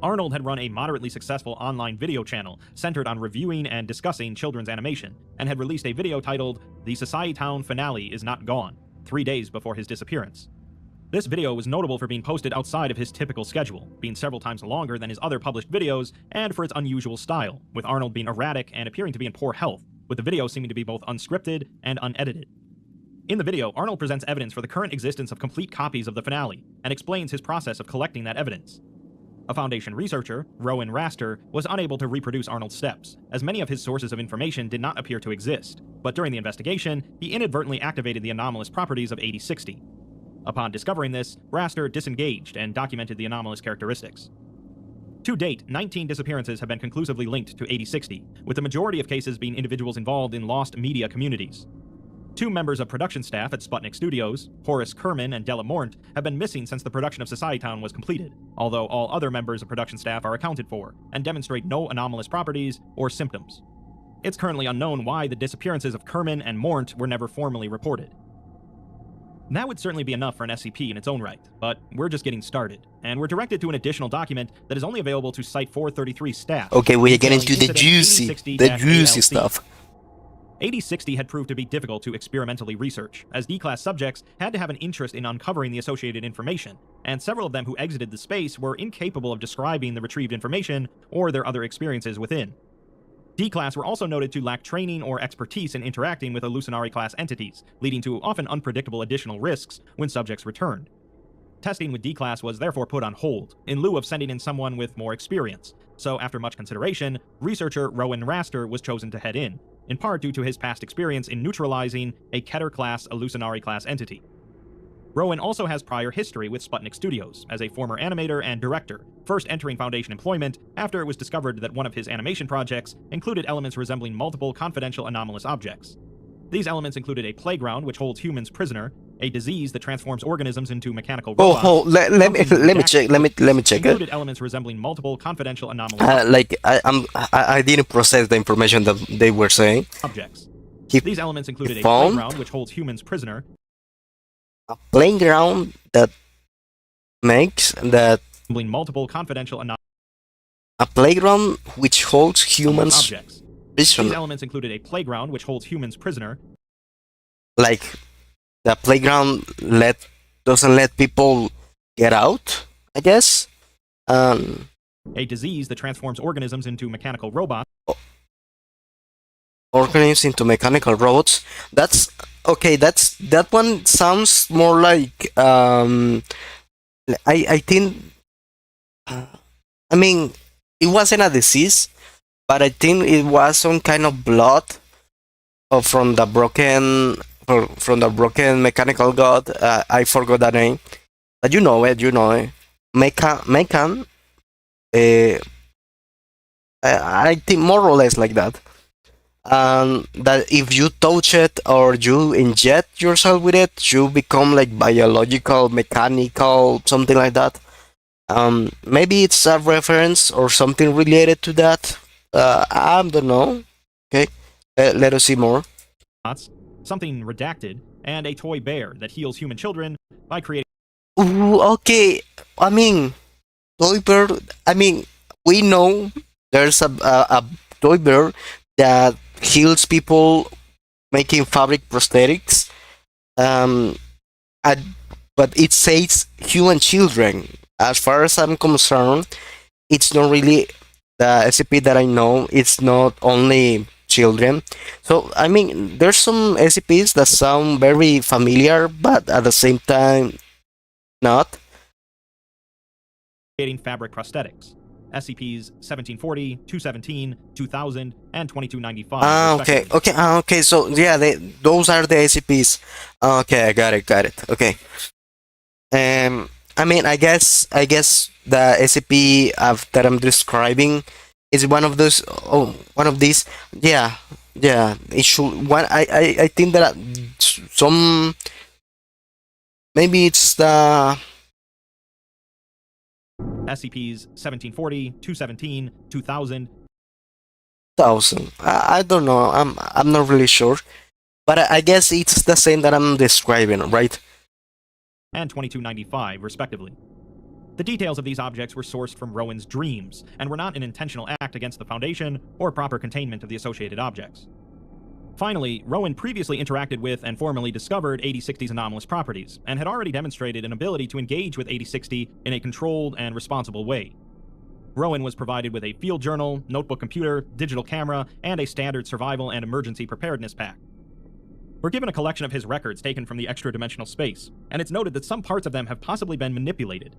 Arnold had run a moderately successful online video channel centered on reviewing and discussing children's animation, and had released a video titled "The Society Town Finale is Not Gone," 3 days before his disappearance. This video was notable for being posted outside of his typical schedule, being several times longer than his other published videos, and for its unusual style, with Arnold being erratic and appearing to be in poor health, with the video seeming to be both unscripted and unedited. In the video, Arnold presents evidence for the current existence of complete copies of the finale, and explains his process of collecting that evidence. A Foundation researcher, Rowan Raster, was unable to reproduce Arnold's steps, as many of his sources of information did not appear to exist, but during the investigation, he inadvertently activated the anomalous properties of 8060. Upon discovering this, Raster disengaged and documented the anomalous characteristics. To date, 19 disappearances have been conclusively linked to 8060, with the majority of cases being individuals involved in lost media communities. 2 members of production staff at Sputnik Studios, Horace Kerman and Della Mornt, have been missing since the production of Society Town was completed, although all other members of production staff are accounted for, and demonstrate no anomalous properties or symptoms. It's currently unknown why the disappearances of Kerman and Mornt were never formally reported. That would certainly be enough for an SCP in its own right, but we're just getting started, and we're directed to an additional document that is only available to Site-433 staff. Okay, we get into the juicy stuff. 8060 had proved to be difficult to experimentally research, as D-Class subjects had to have an interest in uncovering the associated information, and several of them who exited the space were incapable of describing the retrieved information or their other experiences within. D-Class were also noted to lack training or expertise in interacting with Illusionari-class entities, leading to often unpredictable additional risks when subjects returned. Testing with D-Class was therefore put on hold, in lieu of sending in someone with more experience, so after much consideration, researcher Rowan Raster was chosen to head in part due to his past experience in neutralizing a Keter-class Illusionari-class entity. Rowan also has prior history with Sputnik Studios, as a former animator and director, first entering Foundation employment after it was discovered that one of his animation projects included elements resembling multiple confidential anomalous objects. These elements included a playground which holds humans prisoner, a disease that transforms organisms into mechanical robots. Let me check. Included elements resembling multiple confidential anomalous I didn't process the information that they were saying. Objects. These elements included a playground which holds humans prisoner. A playground that makes that multiple confidential and a playground which holds humans objects. These prisoner. elements included a playground which holds humans prisoner, Like the playground doesn't let people get out, I guess. a disease that transforms organisms into mechanical robots, Organisms into mechanical robots. That's okay. That one sounds more like I think. I mean, it wasn't a disease, but I think it was some kind of blood from the broken mechanical god. I forgot that name, but you know it. Mechan. I think more or less like that. That if you touch it or you inject yourself with it, you become like biological, mechanical, something like that. Maybe it's a reference or something related to that. I don't know. Okay, let us see more. something redacted, and a toy bear that heals human children by creating. Ooh, okay. I mean, toy bear. I mean, we know there's a toy bear that heals people making fabric prosthetics. But it says human children. As far as I'm concerned, it's not really the SCP that I know. It's not only children. So I mean, there's some SCPs that sound very familiar, but at the same time, not. Creating fabric prosthetics. SCPs 1740, 217, 2000, and 2295. Okay. So yeah, those are the SCPs. Okay, I got it. Okay. I mean, I guess the SCP that I'm describing is one of those. Oh, one of these. Yeah. It should. One. I think that some. Maybe it's the. SCPs 1740, 217, 2000. I don't know. I'm not really sure, but I guess it's the same that I'm describing, right? And 2295, respectively. The details of these objects were sourced from Rowan's dreams, and were not an intentional act against the Foundation or proper containment of the associated objects. Finally, Rowan previously interacted with and formally discovered 8060's anomalous properties, and had already demonstrated an ability to engage with 8060 in a controlled and responsible way. Rowan was provided with a field journal, notebook computer, digital camera, and a standard survival and emergency preparedness pack. We're given a collection of his records taken from the extra-dimensional space, and it's noted that some parts of them have possibly been manipulated.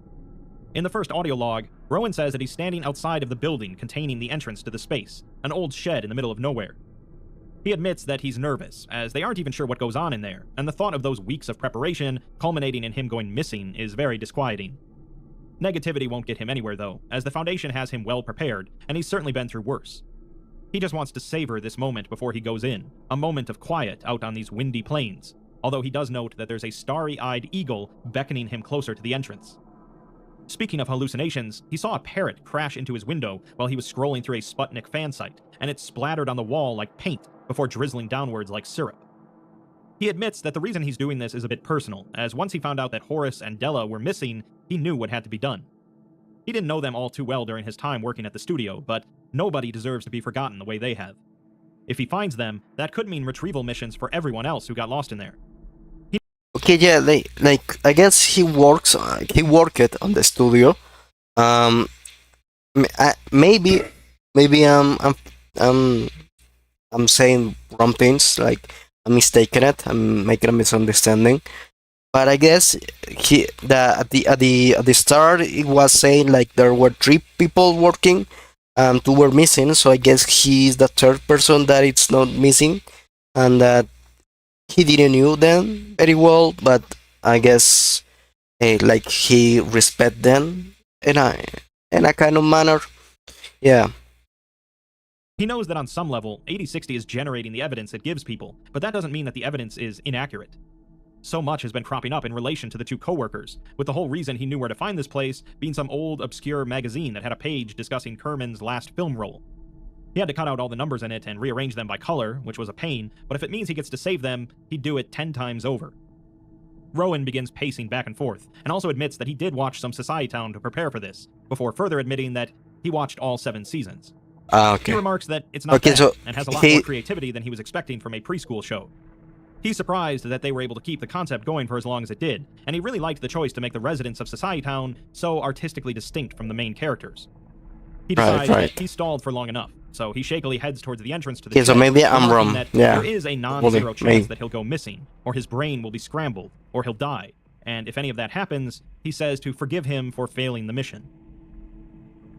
In the first audio log, Rowan says that he's standing outside of the building containing the entrance to the space, an old shed in the middle of nowhere. He admits that he's nervous, as they aren't even sure what goes on in there, and the thought of those weeks of preparation culminating in him going missing is very disquieting. Negativity won't get him anywhere, though, as the Foundation has him well prepared, and he's certainly been through worse. He just wants to savor this moment before he goes in, a moment of quiet out on these windy plains, although he does note that there's a starry-eyed eagle beckoning him closer to the entrance. Speaking of hallucinations, he saw a parrot crash into his window while he was scrolling through a Sputnik fan site, and it splattered on the wall like paint before drizzling downwards like syrup. He admits that the reason he's doing this is a bit personal, as once he found out that Horace and Della were missing, he knew what had to be done. He didn't know them all too well during his time working at the studio, but nobody deserves to be forgotten the way they have. If he finds them, that could mean retrieval missions for everyone else who got lost in there. Okay, yeah, like I guess he worked on the studio. Maybe I'm saying wrong things, like I'm mistaken it. I'm making a misunderstanding. But I guess at the start it was saying like there were 3 people working, 2 were missing. So I guess he's the 3rd person that it's not missing, and that he didn't knew them very well. But I guess like he respect them in a kind of manner. Yeah. He knows that on some level, 8060 is generating the evidence it gives people, but that doesn't mean that the evidence is inaccurate. So much has been cropping up in relation to the 2 co-workers, with the whole reason he knew where to find this place being some old, obscure magazine that had a page discussing Kerman's last film role. He had to cut out all the numbers in it and rearrange them by color, which was a pain, but if it means he gets to save them, he'd do it 10 times over. Rowan begins pacing back and forth, and also admits that he did watch some Society Town to prepare for this, before further admitting that he watched all 7 seasons. Okay. He remarks that it's not bad, and has a lot more creativity than he was expecting from a preschool show. He's surprised that they were able to keep the concept going for as long as it did, and he really liked the choice to make the residents of Society Town so artistically distinct from the main characters. He decides that he stalled for long enough, so he shakily heads towards the entrance to the so maybe I'm wrong. that Yeah. there is a non-zero chance that he'll go missing, or his brain will be scrambled, or he'll die, and if any of that happens, he says to forgive him for failing the mission.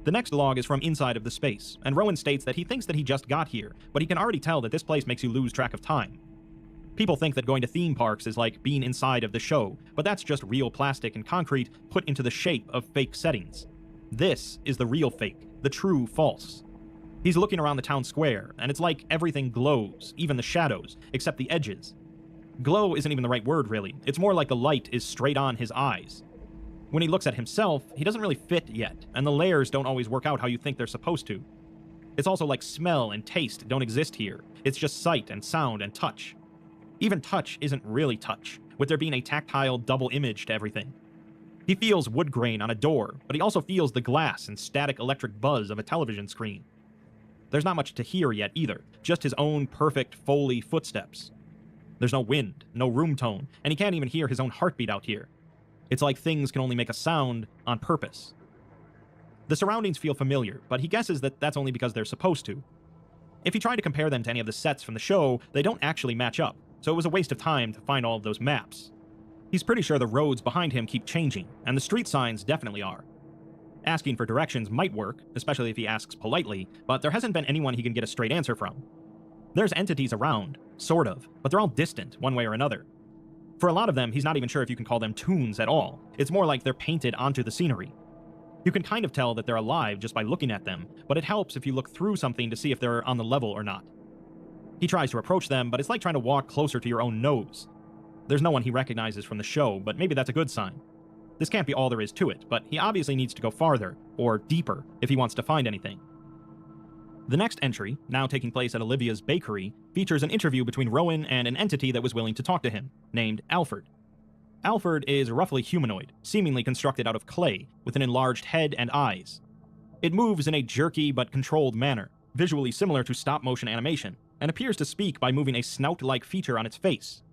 The next log is from inside of the space, and Rowan states that he thinks that he just got here, but he can already tell that this place makes you lose track of time. People think that going to theme parks is like being inside of the show, but that's just real plastic and concrete put into the shape of fake settings. This is the real fake, the true false. He's looking around the town square, and it's like everything glows, even the shadows, except the edges. Glow isn't even the right word, really. It's more like the light is straight on his eyes. When he looks at himself, he doesn't really fit yet, and the layers don't always work out how you think they're supposed to. It's also like smell and taste don't exist here. It's just sight and sound and touch. Even touch isn't really touch, with there being a tactile double image to everything. He feels wood grain on a door, but he also feels the glass and static electric buzz of a television screen. There's not much to hear yet either, just his own perfect Foley footsteps. There's no wind, no room tone, and he can't even hear his own heartbeat out here. It's like things can only make a sound on purpose. The surroundings feel familiar, but he guesses that that's only because they're supposed to. If he tried to compare them to any of the sets from the show, they don't actually match up, so it was a waste of time to find all of those maps. He's pretty sure the roads behind him keep changing, and the street signs definitely are. Asking for directions might work, especially if he asks politely, but there hasn't been anyone he can get a straight answer from. There's entities around, sort of, but they're all distant, one way or another. For a lot of them, he's not even sure if you can call them toons at all. It's more like they're painted onto the scenery. You can kind of tell that they're alive just by looking at them, but it helps if you look through something to see if they're on the level or not. He tries to approach them, but it's like trying to walk closer to your own nose. There's no one he recognizes from the show, but maybe that's a good sign. This can't be all there is to it, but he obviously needs to go farther, or deeper, if he wants to find anything. The next entry, now taking place at Olivia's bakery, features an interview between Rowan and an entity that was willing to talk to him, named Alfred. Alfred is roughly humanoid, seemingly constructed out of clay, with an enlarged head and eyes. It moves in a jerky but controlled manner, visually similar to stop-motion animation, and appears to speak by moving a snout-like feature on its face.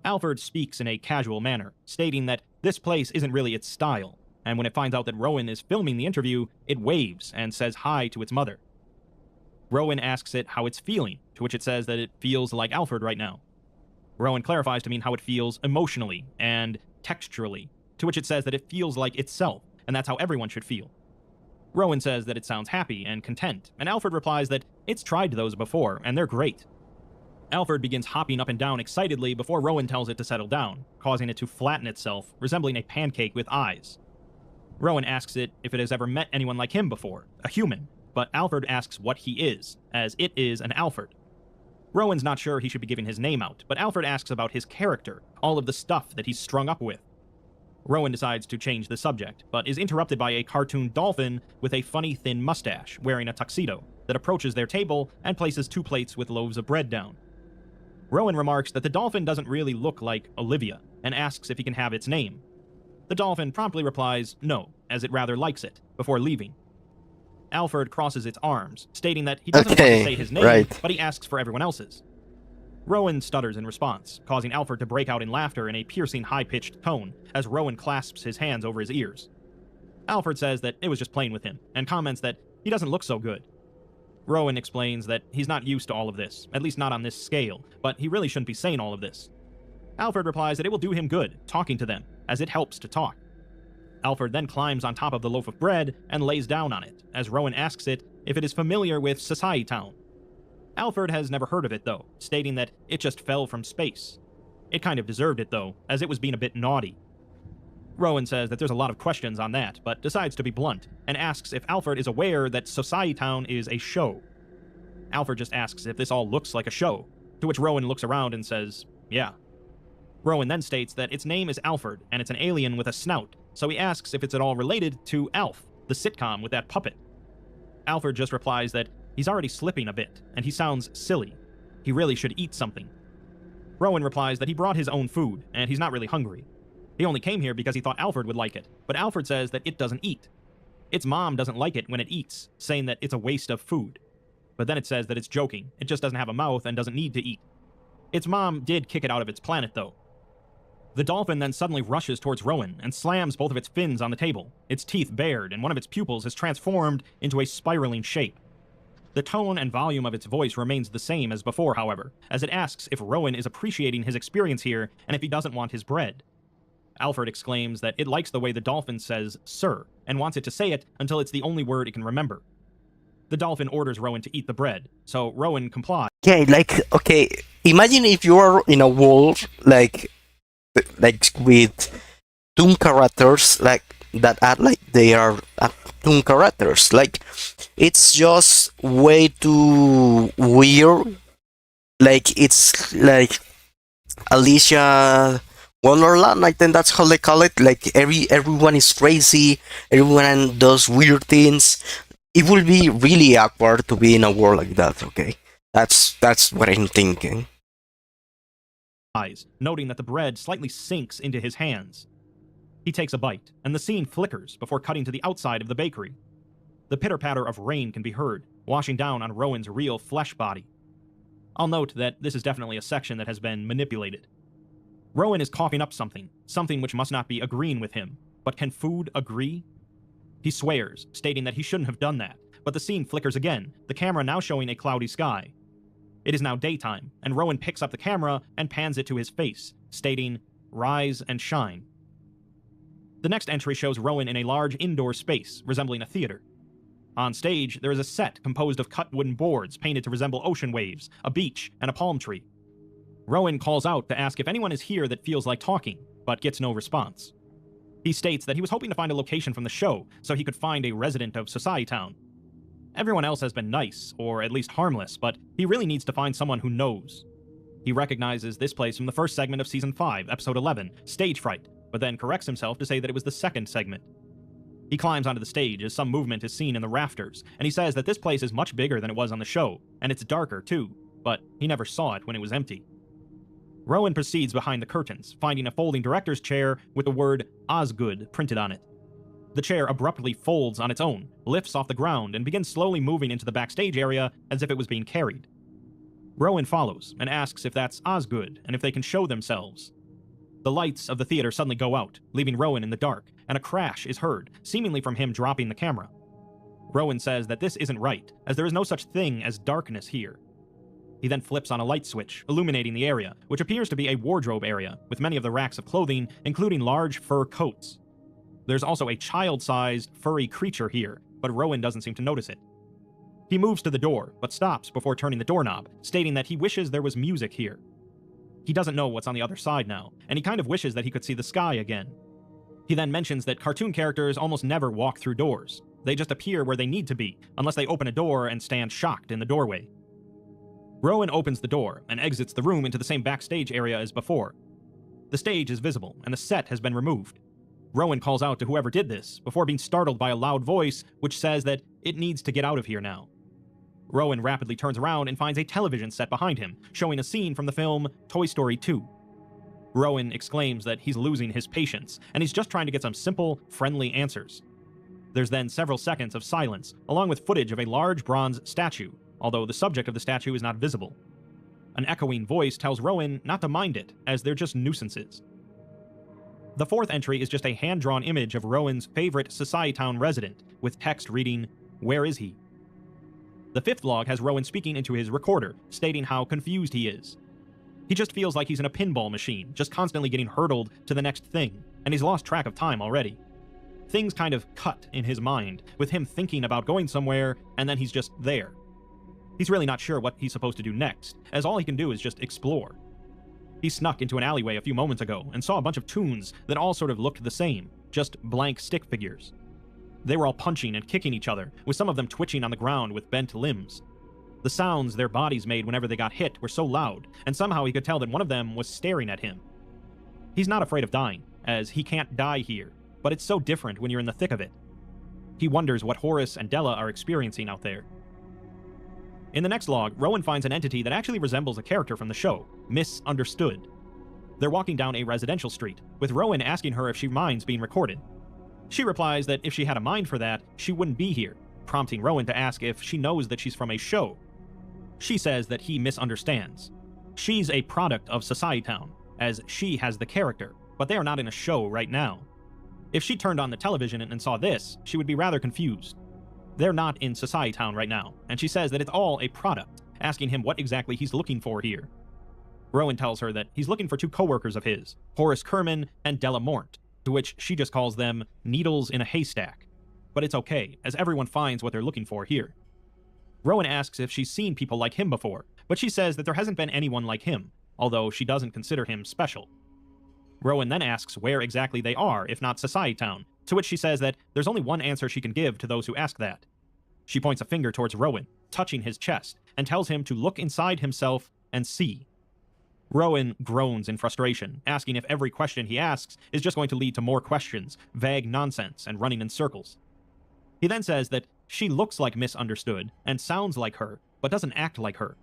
Alfred speaks in a casual manner, stating that this place isn't really its style, and when it finds out that Rowan is filming the interview, it waves and says hi to its mother. Rowan asks it how it's feeling, to which it says that it feels like Alfred right now. Rowan clarifies to mean how it feels emotionally and texturally, to which it says that it feels like itself, and that's how everyone should feel. Rowan says that it sounds happy and content, and Alfred replies that it's tried those before, and they're great. Alfred begins hopping up and down excitedly before Rowan tells it to settle down, causing it to flatten itself, resembling a pancake with eyes. Rowan asks it if it has ever met anyone like him before, a human, but Alfred asks what he is, as it is an Alfred. Rowan's not sure he should be giving his name out, but Alfred asks about his character, all of the stuff that he's strung up with. Rowan decides to change the subject, but is interrupted by a cartoon dolphin with a funny thin mustache, wearing a tuxedo, that approaches their table and places 2 plates with loaves of bread down. Rowan remarks that the dolphin doesn't really look like Olivia, and asks if he can have its name. The dolphin promptly replies no, as it rather likes it, before leaving. Alfred crosses its arms, stating that he doesn't want to say his name, but he asks for everyone else's. Rowan stutters in response, causing Alfred to break out in laughter in a piercing high-pitched tone, as Rowan clasps his hands over his ears. Alfred says that it was just playing with him, and comments that he doesn't look so good. Rowan explains that he's not used to all of this, at least not on this scale, but he really shouldn't be saying all of this. Alfred replies that it will do him good, talking to them, as it helps to talk. Alfred then climbs on top of the loaf of bread and lays down on it, as Rowan asks it if it is familiar with Society Town. Alfred has never heard of it, though, stating that it just fell from space. It kind of deserved it, though, as it was being a bit naughty. Rowan says that there's a lot of questions on that, but decides to be blunt, and asks if Alfred is aware that Society Town is a show. Alfred just asks if this all looks like a show, to which Rowan looks around and says, yeah. Rowan then states that its name is Alfred, and it's an alien with a snout, so he asks if it's at all related to Alf, the sitcom with that puppet. Alfred just replies that he's already slipping a bit, and he sounds silly. He really should eat something. Rowan replies that he brought his own food, and he's not really hungry. He only came here because he thought Alfred would like it, but Alfred says that it doesn't eat. Its mom doesn't like it when it eats, saying that it's a waste of food. But then it says that it's joking, it just doesn't have a mouth and doesn't need to eat. Its mom did kick it out of its planet, though. The dolphin then suddenly rushes towards Rowan and slams both of its fins on the table, its teeth bared, and one of its pupils is transformed into a spiraling shape. The tone and volume of its voice remains the same as before, however, as it asks if Rowan is appreciating his experience here and if he doesn't want his bread. Alfred exclaims that it likes the way the dolphin says "sir" and wants it to say it until it's the only word it can remember. The dolphin orders Rowan to eat the bread, so Rowan complies. Okay, imagine if you are in a world like with toon characters that act like they are toon characters. Like, it's just way too weird. Like, it's like Alicia Wonderland, I think that's how they call it. Like, everyone is crazy, everyone does weird things. It will be really awkward to be in a world like that, okay? That's what I'm thinking. Noting that the bread slightly sinks into his hands. He takes a bite, and the scene flickers before cutting to the outside of the bakery. The pitter-patter of rain can be heard, washing down on Rowan's real flesh body. I'll note that this is definitely a section that has been manipulated. Rowan is coughing up something which must not be agreeing with him. But can food agree? He swears, stating that he shouldn't have done that, but the scene flickers again, the camera now showing a cloudy sky. It is now daytime, and Rowan picks up the camera and pans it to his face, stating, "Rise and shine." The next entry shows Rowan in a large indoor space, resembling a theater. On stage, there is a set composed of cut wooden boards painted to resemble ocean waves, a beach, and a palm tree. Rowan calls out to ask if anyone is here that feels like talking, but gets no response. He states that he was hoping to find a location from the show so he could find a resident of Societytown. Everyone else has been nice, or at least harmless, but he really needs to find someone who knows. He recognizes this place from the first segment of Season 5, Episode 11, Stage Fright, but then corrects himself to say that it was the second segment. He climbs onto the stage as some movement is seen in the rafters, and he says that this place is much bigger than it was on the show, and it's darker too, but he never saw it when it was empty. Rowan proceeds behind the curtains, finding a folding director's chair with the word Osgood printed on it. The chair abruptly folds on its own, lifts off the ground, and begins slowly moving into the backstage area as if it was being carried. Rowan follows and asks if that's Osgood and if they can show themselves. The lights of the theater suddenly go out, leaving Rowan in the dark, and a crash is heard, seemingly from him dropping the camera. Rowan says that this isn't right, as there is no such thing as darkness here. He then flips on a light switch, illuminating the area, which appears to be a wardrobe area, with many of the racks of clothing, including large fur coats. There's also a child-sized, furry creature here, but Rowan doesn't seem to notice it. He moves to the door, but stops before turning the doorknob, stating that he wishes there was music here. He doesn't know what's on the other side now, and he kind of wishes that he could see the sky again. He then mentions that cartoon characters almost never walk through doors. They just appear where they need to be, unless they open a door and stand shocked in the doorway. Rowan opens the door and exits the room into the same backstage area as before. The stage is visible, and the set has been removed. Rowan calls out to whoever did this, before being startled by a loud voice which says that it needs to get out of here now. Rowan rapidly turns around and finds a television set behind him, showing a scene from the film Toy Story 2. Rowan exclaims that he's losing his patience, and he's just trying to get some simple, friendly answers. There's then several seconds of silence, along with footage of a large bronze statue, although the subject of the statue is not visible. An echoing voice tells Rowan not to mind it, as they're just nuisances. The fourth entry is just a hand-drawn image of Rowan's favorite Societytown resident, with text reading, "Where is he?" The fifth log has Rowan speaking into his recorder, stating how confused he is. He just feels like he's in a pinball machine, just constantly getting hurtled to the next thing, and he's lost track of time already. Things kind of cut in his mind, with him thinking about going somewhere, and then he's just there. He's really not sure what he's supposed to do next, as all he can do is just explore. He snuck into an alleyway a few moments ago and saw a bunch of toons that all sort of looked the same, just blank stick figures. They were all punching and kicking each other, with some of them twitching on the ground with bent limbs. The sounds their bodies made whenever they got hit were so loud, and somehow he could tell that one of them was staring at him. He's not afraid of dying, as he can't die here, but it's so different when you're in the thick of it. He wonders what Horace and Della are experiencing out there. In the next log, Rowan finds an entity that actually resembles a character from the show, Misunderstood. They're walking down a residential street, with Rowan asking her if she minds being recorded. She replies that if she had a mind for that, she wouldn't be here, prompting Rowan to ask if she knows that she's from a show. She says that he misunderstands. She's a product of Societytown, as she has the character, but they are not in a show right now. If she turned on the television and saw this, she would be rather confused. They're not in Societytown right now, and she says that it's all a product, asking him what exactly he's looking for here. Rowan tells her that he's looking for two co-workers of his, Horace Kerman and Della Mort, to which she just calls them needles in a haystack. But it's okay, as everyone finds what they're looking for here. Rowan asks if she's seen people like him before, but she says that there hasn't been anyone like him, although she doesn't consider him special. Rowan then asks where exactly they are, if not Societytown, to which she says that there's only one answer she can give to those who ask that. She points a finger towards Rowan, touching his chest, and tells him to look inside himself and see. Rowan groans in frustration, asking if every question he asks is just going to lead to more questions, vague nonsense, and running in circles. He then says that she looks like Misunderstood and sounds like her, but doesn't act like her.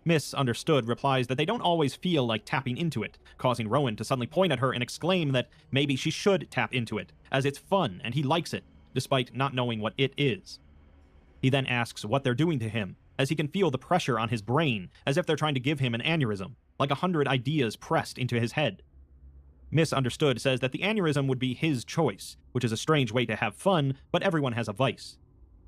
Misunderstood replies that they don't always feel like tapping into it, causing Rowan to suddenly point at her and exclaim that maybe she should tap into it, as it's fun and he likes it, despite not knowing what it is. He then asks what they're doing to him, as he can feel the pressure on his brain, as if they're trying to give him an aneurysm, like 100 ideas pressed into his head. Misunderstood says that the aneurysm would be his choice, which is a strange way to have fun, but everyone has a vice.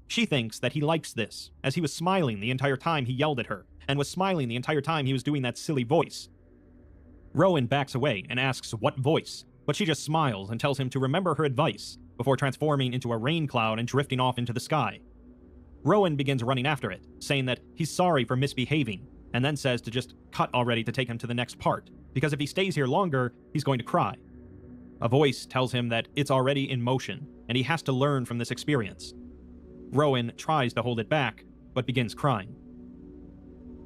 She thinks that he likes this, as he was smiling the entire time he yelled at her, and was smiling the entire time he was doing that silly voice. Rowan backs away and asks what voice, but she just smiles and tells him to remember her advice, before transforming into a rain cloud and drifting off into the sky. Rowan begins running after it, saying that he's sorry for misbehaving, and then says to just cut already to take him to the next part, because if he stays here longer, he's going to cry. A voice tells him that it's already in motion, and he has to learn from this experience. Rowan tries to hold it back, but begins crying.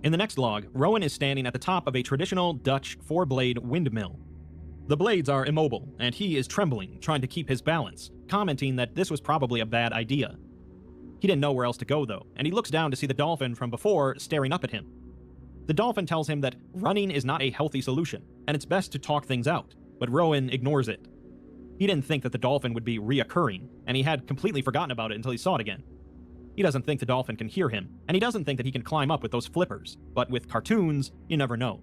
In the next log, Rowan is standing at the top of a traditional Dutch four-blade windmill. The blades are immobile, and he is trembling, trying to keep his balance, commenting that this was probably a bad idea. He didn't know where else to go, though, and he looks down to see the dolphin from before staring up at him. The dolphin tells him that running is not a healthy solution, and it's best to talk things out, but Rowan ignores it. He didn't think that the dolphin would be reoccurring, and he had completely forgotten about it until he saw it again. He doesn't think the dolphin can hear him, and he doesn't think that he can climb up with those flippers, but with cartoons, you never know.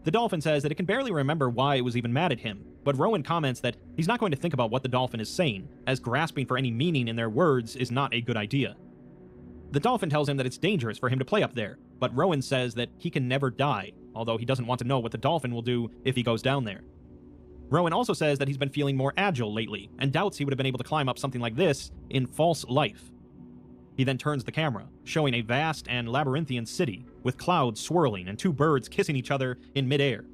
The dolphin says that it can barely remember why it was even mad at him, but Rowan comments that he's not going to think about what the dolphin is saying, as grasping for any meaning in their words is not a good idea. The dolphin tells him that it's dangerous for him to play up there, but Rowan says that he can never die, although he doesn't want to know what the dolphin will do if he goes down there. Rowan also says that he's been feeling more agile lately, and doubts he would have been able to climb up something like this in false life. He then turns the camera, showing a vast and labyrinthian city, with clouds swirling and two birds kissing each other in midair.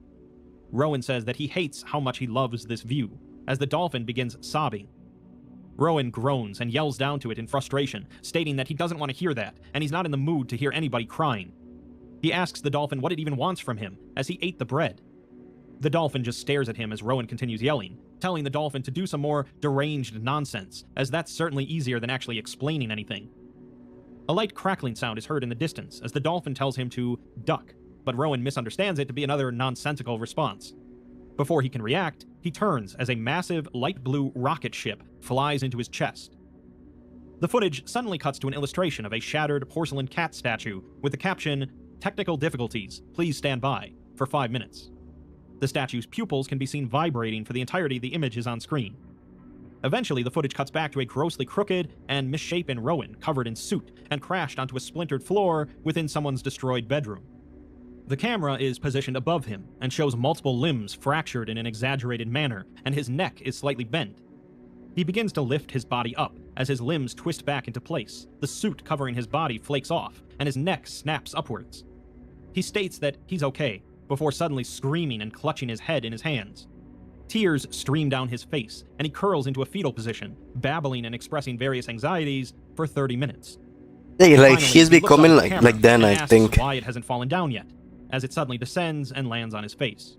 Rowan says that he hates how much he loves this view, as the dolphin begins sobbing. Rowan groans and yells down to it in frustration, stating that he doesn't want to hear that, and he's not in the mood to hear anybody crying. He asks the dolphin what it even wants from him, as he ate the bread. The dolphin just stares at him as Rowan continues yelling, telling the dolphin to do some more deranged nonsense, as that's certainly easier than actually explaining anything. A light crackling sound is heard in the distance as the dolphin tells him to duck, but Rowan misunderstands it to be another nonsensical response. Before he can react, he turns as a massive light blue rocket ship flies into his chest. The footage suddenly cuts to an illustration of a shattered porcelain cat statue with the caption, "Technical difficulties, please stand by," for 5 minutes. The statue's pupils can be seen vibrating for the entirety of the image is on screen. Eventually, the footage cuts back to a grossly crooked and misshapen Rowan covered in soot and crashed onto a splintered floor within someone's destroyed bedroom. The camera is positioned above him and shows multiple limbs fractured in an exaggerated manner, and his neck is slightly bent. He begins to lift his body up as his limbs twist back into place. The suit covering his body flakes off, and his neck snaps upwards. He states that he's okay, before suddenly screaming and clutching his head in his hands. Tears stream down his face, and he curls into a fetal position, babbling and expressing various anxieties for 30 minutes. Yeah, like Finally, he's he looks up becoming at the like camera Dan, and I asks think. why it hasn't fallen down yet, as it suddenly descends and lands on his face.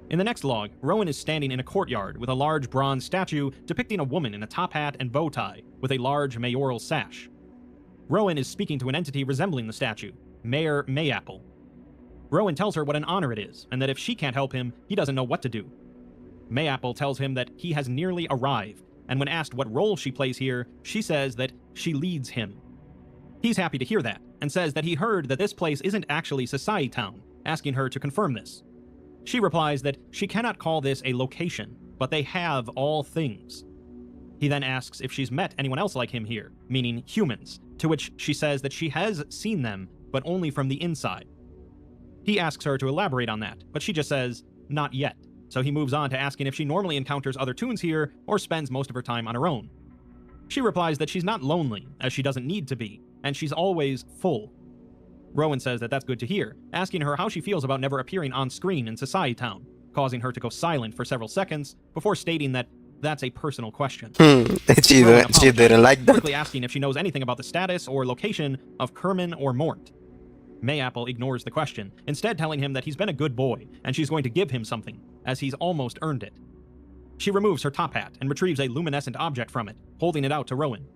In the next log, Rowan is standing in a courtyard with a large bronze statue depicting a woman in a top hat and bow tie with a large mayoral sash. Rowan is speaking to an entity resembling the statue, Mayor Mayapple. Rowan tells her what an honor it is, and that if she can't help him, he doesn't know what to do. Mayapple tells him that he has nearly arrived, and when asked what role she plays here, she says that she leads him. He's happy to hear that, and says that he heard that this place isn't actually Society Town, asking her to confirm this. She replies that she cannot call this a location, but they have all things. He then asks if she's met anyone else like him here, meaning humans, to which she says that she has seen them, but only from the inside. He asks her to elaborate on that, but she just says, not yet, so he moves on to asking if she normally encounters other toons here or spends most of her time on her own. She replies that she's not lonely, as she doesn't need to be, and she's always full. Rowan says that that's good to hear, asking her how she feels about never appearing on screen in Society Town, causing her to go silent for several seconds before stating that that's a personal question. She didn't like that. Quickly asking if she knows anything about the status or location of Kerman or Mort. Mayapple ignores the question, instead telling him that he's been a good boy and she's going to give him something, as he's almost earned it. She removes her top hat and retrieves a luminescent object from it, holding it out to Rowan.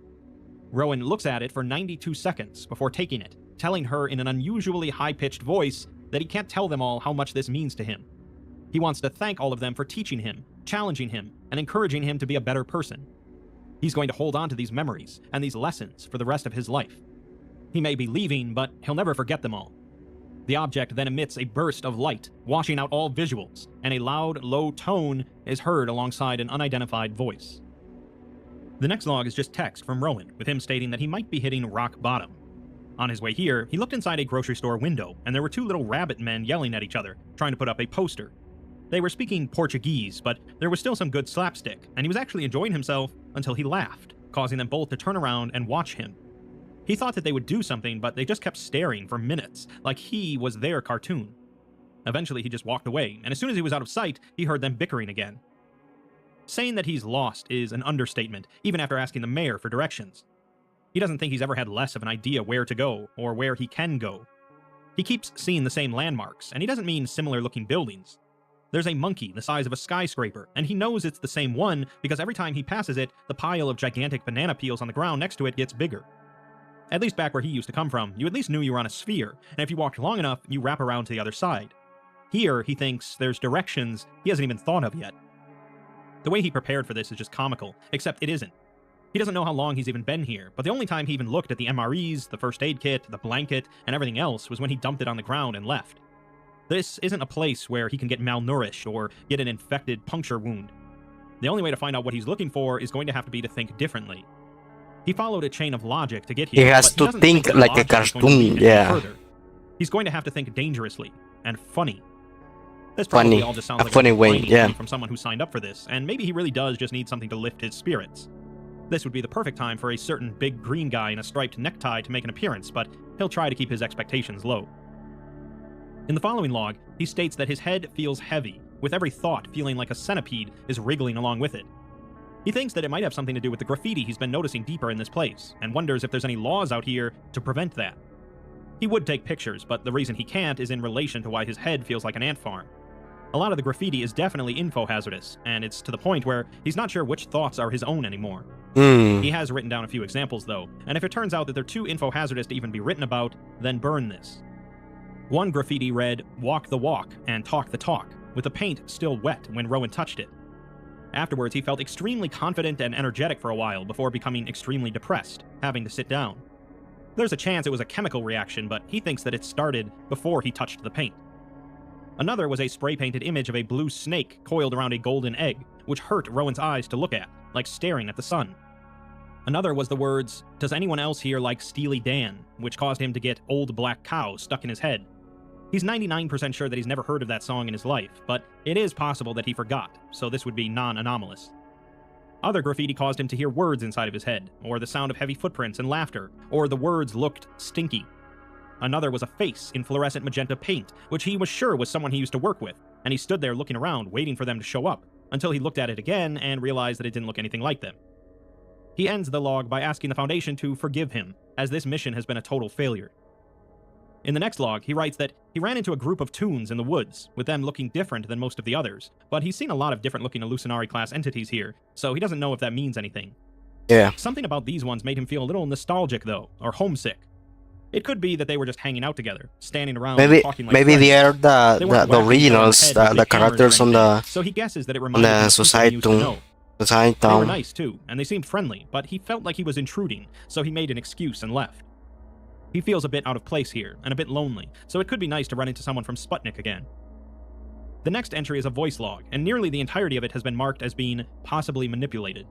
Rowan looks at it for 92 seconds before taking it, telling her in an unusually high-pitched voice that he can't tell them all how much this means to him. He wants to thank all of them for teaching him, challenging him, and encouraging him to be a better person. He's going to hold on to these memories and these lessons for the rest of his life. He may be leaving, but he'll never forget them all. The object then emits a burst of light, washing out all visuals, and a loud, low tone is heard alongside an unidentified voice. The next log is just text from Rowan, with him stating that he might be hitting rock bottom. On his way here, he looked inside a grocery store window, and there were two little rabbit men yelling at each other, trying to put up a poster. They were speaking Portuguese, but there was still some good slapstick, and he was actually enjoying himself until he laughed, causing them both to turn around and watch him. He thought that they would do something, but they just kept staring for minutes, like he was their cartoon. Eventually, he just walked away, and as soon as he was out of sight, he heard them bickering again. Saying that he's lost is an understatement, even after asking the mayor for directions. He doesn't think he's ever had less of an idea where to go, or where he can go. He keeps seeing the same landmarks, and he doesn't mean similar-looking buildings. There's a monkey the size of a skyscraper, and he knows it's the same one because every time he passes it, the pile of gigantic banana peels on the ground next to it gets bigger. At least back where he used to come from, you at least knew you were on a sphere, and if you walked long enough, you wrap around to the other side. Here, he thinks there's directions he hasn't even thought of yet. The way he prepared for this is just comical, except it isn't. He doesn't know how long he's even been here, but the only time he even looked at the MREs, the first aid kit, the blanket, and everything else was when he dumped it on the ground and left. This isn't a place where he can get malnourished or get an infected puncture wound. The only way to find out what he's looking for is going to have to be to think differently. He followed a chain of logic to get here. He has but to think like a cartoon, yeah. He's going to have to think dangerously and funny. This probably all just sounds like funny way, yeah. From someone who signed up for this, and maybe he really does just need something to lift his spirits. This would be the perfect time for a certain big green guy in a striped necktie to make an appearance, but he'll try to keep his expectations low. In the following log, he states that his head feels heavy, with every thought feeling like a centipede is wriggling along with it. He thinks that it might have something to do with the graffiti he's been noticing deeper in this place, and wonders if there's any laws out here to prevent that. He would take pictures, but the reason he can't is in relation to why his head feels like an ant farm. A lot of the graffiti is definitely info-hazardous, and it's to the point where he's not sure which thoughts are his own anymore. He has written down a few examples, though, and if it turns out that they're too info-hazardous to even be written about, then burn this. One graffiti read, "Walk the walk and talk the talk," with the paint still wet when Rowan touched it. Afterwards, he felt extremely confident and energetic for a while before becoming extremely depressed, having to sit down. There's a chance it was a chemical reaction, but he thinks that it started before he touched the paint. Another was a spray-painted image of a blue snake coiled around a golden egg, which hurt Rowan's eyes to look at, like staring at the sun. Another was the words, "Does anyone else here like Steely Dan?" which caused him to get "Old Black Cow" stuck in his head. He's 99% sure that he's never heard of that song in his life, but it is possible that he forgot, so this would be non-anomalous. Other graffiti caused him to hear words inside of his head, or the sound of heavy footprints and laughter, or the words looked stinky. Another was a face in fluorescent magenta paint, which he was sure was someone he used to work with, and he stood there looking around, waiting for them to show up, until he looked at it again and realized that it didn't look anything like them. He ends the log by asking the Foundation to forgive him, as this mission has been a total failure. In the next log, he writes that he ran into a group of toons in the woods, with them looking different than most of the others, but he's seen a lot of different-looking Illusionari-class entities here, so he doesn't know if that means anything. Yeah. Something about these ones made him feel a little nostalgic, though, or homesick. It could be that they were just hanging out together, standing around, Maybe talking like maybe they friends. are They weren't the whacking each other on originals, head with the big hammers or characters on anything, the so he guesses that it reminded him of people he Society used to know. Society They were Town. nice, too, and they seemed friendly, but he felt like he was intruding, so he made an excuse and left. He feels a bit out of place here, and a bit lonely, so it could be nice to run into someone from Sputnik again. The next entry is a voice log, and nearly the entirety of it has been marked as being possibly manipulated.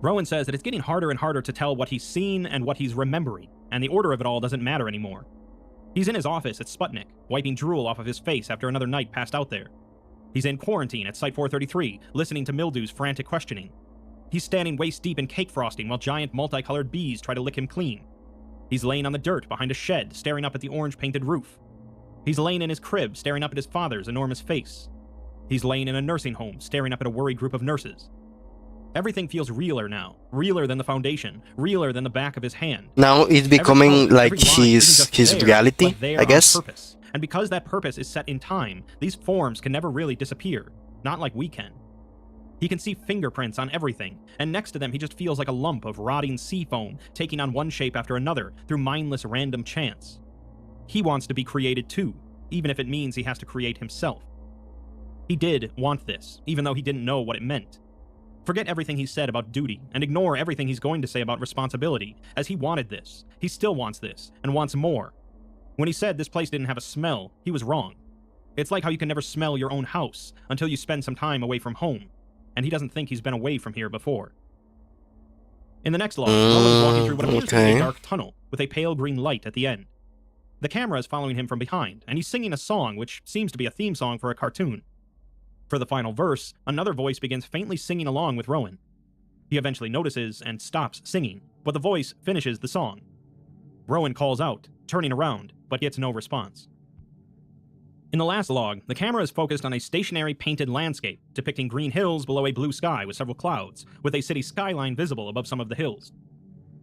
Rowan says that it's getting harder and harder to tell what he's seen and what he's remembering, and the order of it all doesn't matter anymore. He's in his office at Sputnik, wiping drool off of his face after another night passed out there. He's in quarantine at Site-433, listening to Mildew's frantic questioning. He's standing waist-deep in cake frosting while giant multicolored bees try to lick him clean. He's laying on the dirt behind a shed, staring up at the orange-painted roof. He's laying in his crib, staring up at his father's enormous face. He's laying in a nursing home, staring up at a worried group of nurses. Everything feels realer now, realer than the Foundation, realer than the back of his hand. Now it's Every becoming color, like every line isn't just his there, reality, but there I on guess. purpose. And because that purpose is set in time, these forms can never really disappear, not like we can. He can see fingerprints on everything, and next to them he just feels like a lump of rotting sea foam taking on one shape after another through mindless random chance. He wants to be created too, even if it means he has to create himself. He did want this, even though he didn't know what it meant. Forget everything he said about duty, and ignore everything he's going to say about responsibility, as he wanted this. He still wants this, and wants more. When he said this place didn't have a smell, he was wrong. It's like how you can never smell your own house until you spend some time away from home, and he doesn't think he's been away from here before. In the next log, Rowan is walking through what appears to be a dark tunnel, with a pale green light at the end. The camera is following him from behind, and he's singing a song which seems to be a theme song for a cartoon. For the final verse, another voice begins faintly singing along with Rowan. He eventually notices and stops singing, but the voice finishes the song. Rowan calls out, turning around, but gets no response. In the last log, the camera is focused on a stationary painted landscape depicting green hills below a blue sky with several clouds, with a city skyline visible above some of the hills.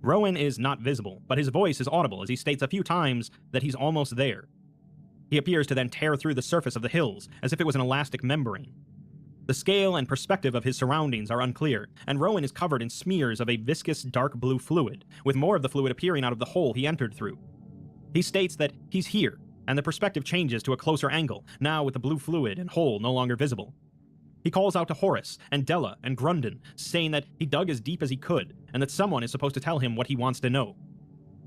Rowan is not visible, but his voice is audible as he states a few times that he's almost there. He appears to then tear through the surface of the hills, as if it was an elastic membrane. The scale and perspective of his surroundings are unclear, and Rowan is covered in smears of a viscous dark blue fluid, with more of the fluid appearing out of the hole he entered through. He states that he's here, and the perspective changes to a closer angle, now with the blue fluid and hole no longer visible. He calls out to Horace, and Della, and Grundon, saying that he dug as deep as he could, and that someone is supposed to tell him what he wants to know.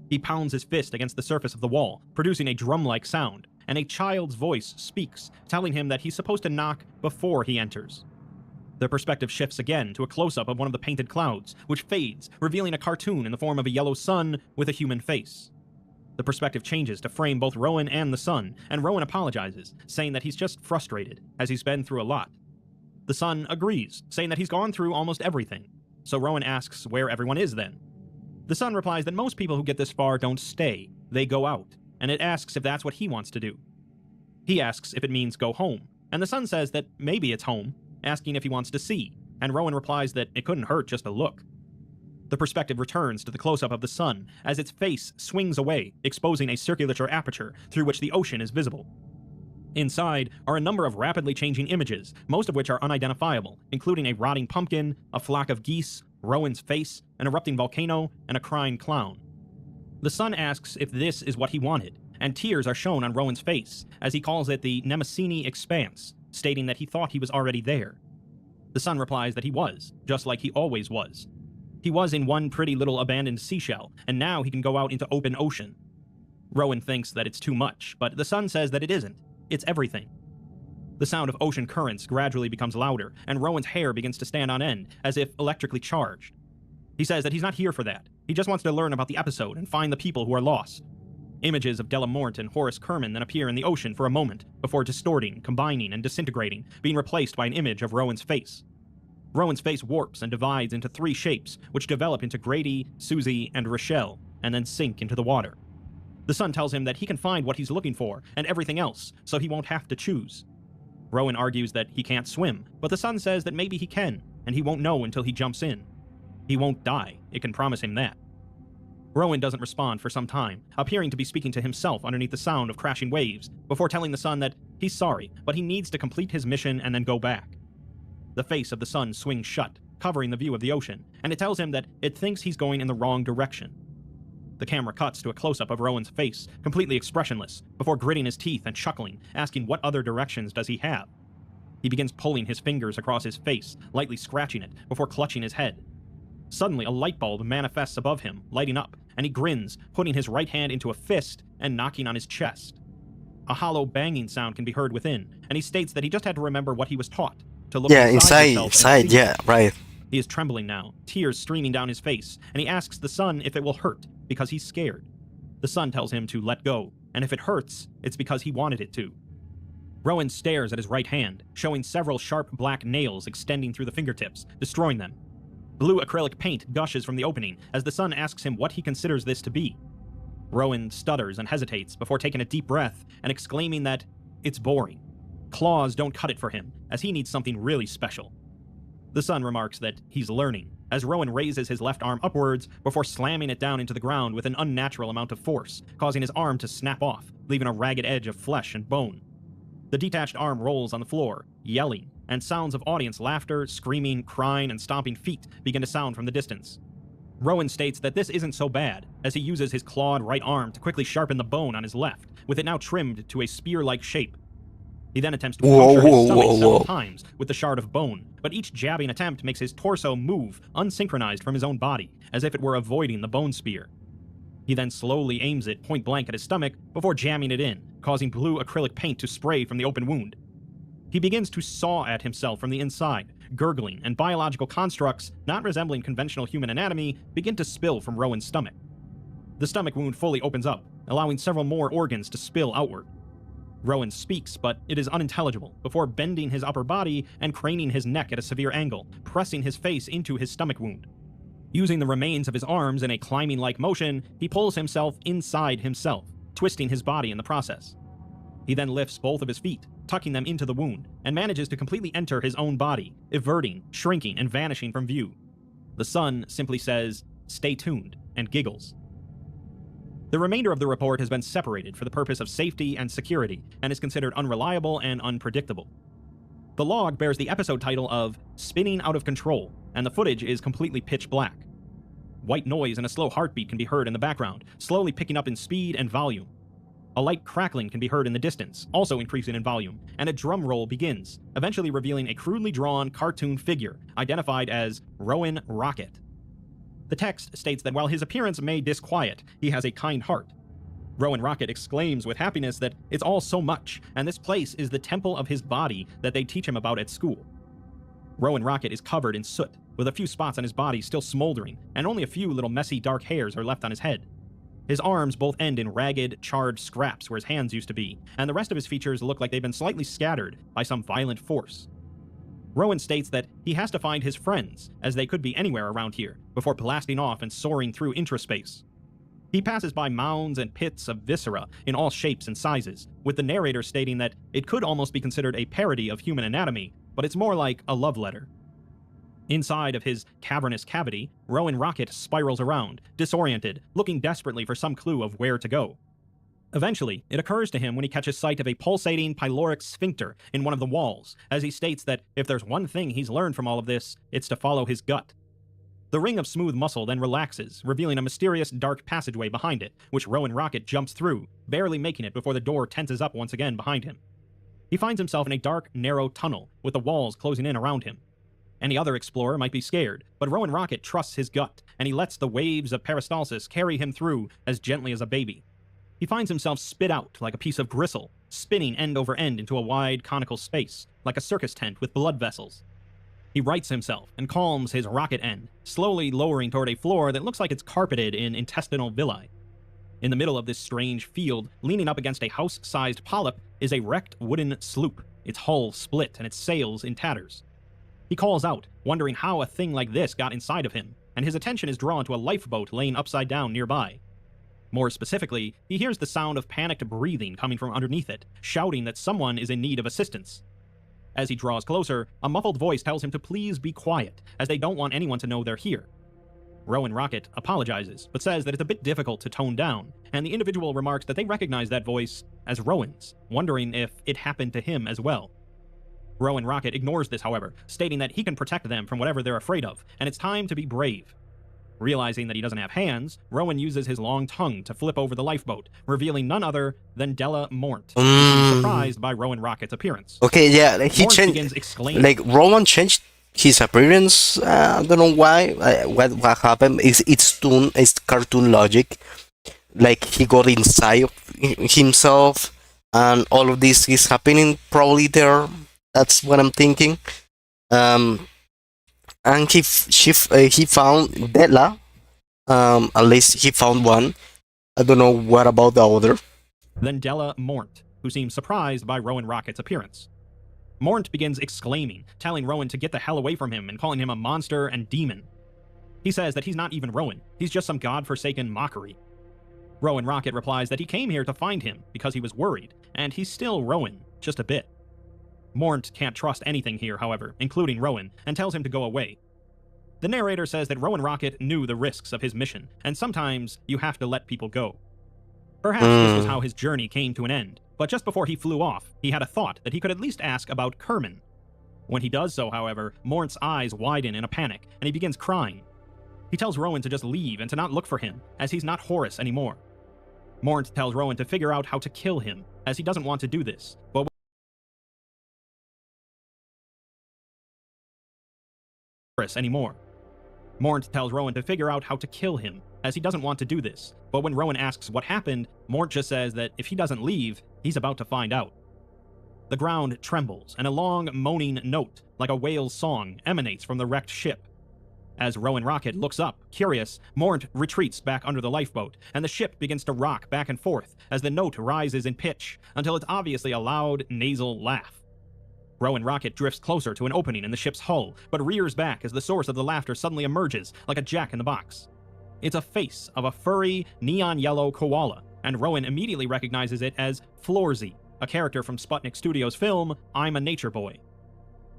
He pounds his fist against the surface of the wall, producing a drum-like sound, and a child's voice speaks, telling him that he's supposed to knock before he enters. The perspective shifts again to a close-up of one of the painted clouds, which fades, revealing a cartoon in the form of a yellow sun with a human face. The perspective changes to frame both Rowan and the sun, and Rowan apologizes, saying that he's just frustrated, as he's been through a lot. The sun agrees, saying that he's gone through almost everything, so Rowan asks where everyone is then. The sun replies that most people who get this far don't stay, they go out, and it asks if that's what he wants to do. He asks if it means go home, and the sun says that maybe it's home, asking if he wants to see, and Rowan replies that it couldn't hurt just to look. The perspective returns to the close-up of the sun as its face swings away, exposing a circulature aperture through which the ocean is visible. Inside are a number of rapidly changing images, most of which are unidentifiable, including a rotting pumpkin, a flock of geese, Rowan's face, an erupting volcano, and a crying clown. The sun asks if this is what he wanted, and tears are shown on Rowan's face, as he calls it the Nemesini Expanse, stating that he thought he was already there. The sun replies that he was, just like he always was. He was in one pretty little abandoned seashell, and now he can go out into open ocean. Rowan thinks that it's too much, but the sun says that it isn't. It's everything. The sound of ocean currents gradually becomes louder, and Rowan's hair begins to stand on end, as if electrically charged. He says that he's not here for that. He just wants to learn about the episode and find the people who are lost. Images of Della Mort and Horace Kerman then appear in the ocean for a moment, before distorting, combining, and disintegrating, being replaced by an image of Rowan's face. Rowan's face warps and divides into three shapes, which develop into Grady, Susie, and Rochelle, and then sink into the water. The sun tells him that he can find what he's looking for, and everything else, so he won't have to choose. Rowan argues that he can't swim, but the sun says that maybe he can, and he won't know until he jumps in. He won't die, it can promise him that. Rowan doesn't respond for some time, appearing to be speaking to himself underneath the sound of crashing waves, before telling the sun that he's sorry, but he needs to complete his mission and then go back. The face of the sun swings shut, covering the view of the ocean, and it tells him that it thinks he's going in the wrong direction. The camera cuts to a close-up of Rowan's face, completely expressionless, before gritting his teeth and chuckling, asking what other directions does he have. He begins pulling his fingers across his face, lightly scratching it, before clutching his head. Suddenly, a light bulb manifests above him, lighting up, and he grins, putting his right hand into a fist and knocking on his chest. A hollow banging sound can be heard within, and he states that he just had to remember what he was taught, to look inside himself and see. Yeah, right. He is trembling now, tears streaming down his face, and he asks the sun if it will hurt, because he's scared. The sun tells him to let go, and if it hurts, it's because he wanted it to. Rowan stares at his right hand, showing several sharp black nails extending through the fingertips, destroying them. Blue acrylic paint gushes from the opening as the sun asks him what he considers this to be. Rowan stutters and hesitates before taking a deep breath and exclaiming that it's boring. Claws don't cut it for him, as he needs something really special. The sun remarks that he's learning, as Rowan raises his left arm upwards before slamming it down into the ground with an unnatural amount of force, causing his arm to snap off, leaving a ragged edge of flesh and bone. The detached arm rolls on the floor, yelling, and sounds of audience laughter, screaming, crying, and stomping feet begin to sound from the distance. Rowan states that this isn't so bad, as he uses his clawed right arm to quickly sharpen the bone on his left, with it now trimmed to a spear-like shape. He then attempts to puncture his stomach several times with the shard of bone, but each jabbing attempt makes his torso move unsynchronized from his own body, as if it were avoiding the bone spear. He then slowly aims it point blank at his stomach before jamming it in, causing blue acrylic paint to spray from the open wound. He begins to saw at himself from the inside, gurgling, and biological constructs, not resembling conventional human anatomy, begin to spill from Rowan's stomach. The stomach wound fully opens up, allowing several more organs to spill outward. Rowan speaks, but it is unintelligible, before bending his upper body and craning his neck at a severe angle, pressing his face into his stomach wound. Using the remains of his arms in a climbing-like motion, he pulls himself inside himself, twisting his body in the process. He then lifts both of his feet, tucking them into the wound, and manages to completely enter his own body, everting, shrinking, and vanishing from view. The sun simply says, "Stay tuned," and giggles. The remainder of the report has been separated for the purpose of safety and security, and is considered unreliable and unpredictable. The log bears the episode title of "Spinning Out of Control," and the footage is completely pitch black. White noise and a slow heartbeat can be heard in the background, slowly picking up in speed and volume. A light crackling can be heard in the distance, also increasing in volume, and a drum roll begins, eventually revealing a crudely drawn cartoon figure, identified as Rowan Rocket. The text states that while his appearance may disquiet, he has a kind heart. Rowan Rocket exclaims with happiness that it's all so much, and this place is the temple of his body that they teach him about at school. Rowan Rocket is covered in soot, with a few spots on his body still smoldering, and only a few little messy dark hairs are left on his head. His arms both end in ragged, charred scraps where his hands used to be, and the rest of his features look like they've been slightly scattered by some violent force. Rowan states that he has to find his friends, as they could be anywhere around here, before blasting off and soaring through intraspace. He passes by mounds and pits of viscera in all shapes and sizes, with the narrator stating that it could almost be considered a parody of human anatomy, but it's more like a love letter. Inside of his cavernous cavity, Rowan Rocket spirals around, disoriented, looking desperately for some clue of where to go. Eventually, it occurs to him when he catches sight of a pulsating pyloric sphincter in one of the walls, as he states that if there's one thing he's learned from all of this, it's to follow his gut. The ring of smooth muscle then relaxes, revealing a mysterious dark passageway behind it, which Rowan Rocket jumps through, barely making it before the door tenses up once again behind him. He finds himself in a dark, narrow tunnel, with the walls closing in around him. Any other explorer might be scared, but Rowan Rocket trusts his gut, and he lets the waves of peristalsis carry him through as gently as a baby. He finds himself spit out like a piece of gristle, spinning end over end into a wide, conical space, like a circus tent with blood vessels. He rights himself and calms his rocket end, slowly lowering toward a floor that looks like it's carpeted in intestinal villi. In the middle of this strange field, leaning up against a house-sized polyp, is a wrecked wooden sloop, its hull split and its sails in tatters. He calls out, wondering how a thing like this got inside of him, and his attention is drawn to a lifeboat laying upside down nearby. More specifically, he hears the sound of panicked breathing coming from underneath it, shouting that someone is in need of assistance. As he draws closer, a muffled voice tells him to please be quiet, as they don't want anyone to know they're here. Rowan Rocket apologizes, but says that it's a bit difficult to tone down, and the individual remarks that they recognize that voice as Rowan's, wondering if it happened to him as well. Rowan Rocket ignores this, however, stating that he can protect them from whatever they're afraid of, and it's time to be brave. Realizing that he doesn't have hands, Rowan uses his long tongue to flip over the lifeboat, revealing none other than Della Mort, surprised by Rowan Rocket's appearance. Okay, yeah, he Mort begins changed. exclaiming, Like Rowan changed his appearance. I don't know why. What happened? It's cartoon logic. Like he got inside of himself, and all of this is happening probably there. That's what I'm thinking. And he found Della. At least he found one. I don't know what about the other. then Della Mort, who seems surprised by Rowan Rocket's appearance. Mort begins exclaiming, telling Rowan to get the hell away from him and calling him a monster and demon. He says that he's not even Rowan, he's just some godforsaken mockery. Rowan Rocket replies that he came here to find him because he was worried, and he's still Rowan, just a bit. Mort can't trust anything here, however, including Rowan, and tells him to go away. The narrator says that Rowan Rocket knew the risks of his mission, and sometimes you have to let people go. Perhaps this was how his journey came to an end, but just before he flew off, he had a thought that he could at least ask about Kerman. When he does so, however, Mort's eyes widen in a panic, and he begins crying. He tells Rowan to just leave and to not look for him, as he's not Horace anymore. Mort tells Rowan to figure out how to kill him, as he doesn't want to do this, but Horace anymore. Mort tells Rowan to figure out how to kill him, as he doesn't want to do this, but when Rowan asks what happened, Mort just says that if he doesn't leave, he's about to find out. The ground trembles, and a long, moaning note, like a whale's song, emanates from the wrecked ship. As Rowan Rocket looks up, curious, Mort retreats back under the lifeboat, and the ship begins to rock back and forth as the note rises in pitch, until it's obviously a loud, nasal laugh. Rowan Rocket drifts closer to an opening in the ship's hull, but rears back as the source of the laughter suddenly emerges, like a jack-in-the-box. It's a face of a furry, neon-yellow koala, and Rowan immediately recognizes it as Florzy, a character from Sputnik Studios' film I'm a Nature Boy.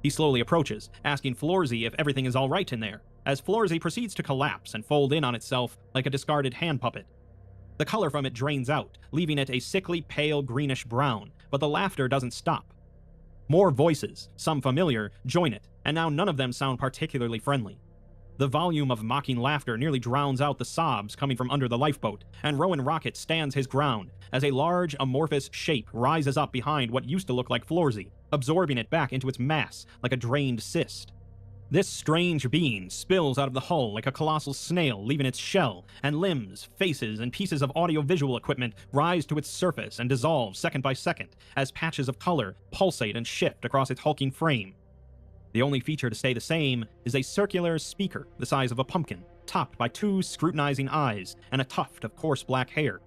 He slowly approaches, asking Florzy if everything is all right in there, as Florzy proceeds to collapse and fold in on itself like a discarded hand puppet. The color from it drains out, leaving it a sickly pale greenish brown, but the laughter doesn't stop. More voices, some familiar, join it, and now none of them sound particularly friendly. The volume of mocking laughter nearly drowns out the sobs coming from under the lifeboat, and Rowan Rocket stands his ground as a large, amorphous shape rises up behind what used to look like Florzy, absorbing it back into its mass like a drained cyst. This strange being spills out of the hull like a colossal snail, leaving its shell, and limbs, faces, and pieces of audiovisual equipment rise to its surface and dissolve second by second as patches of color pulsate and shift across its hulking frame. The only feature to stay the same is a circular speaker the size of a pumpkin, topped by two scrutinizing eyes and a tuft of coarse black hair.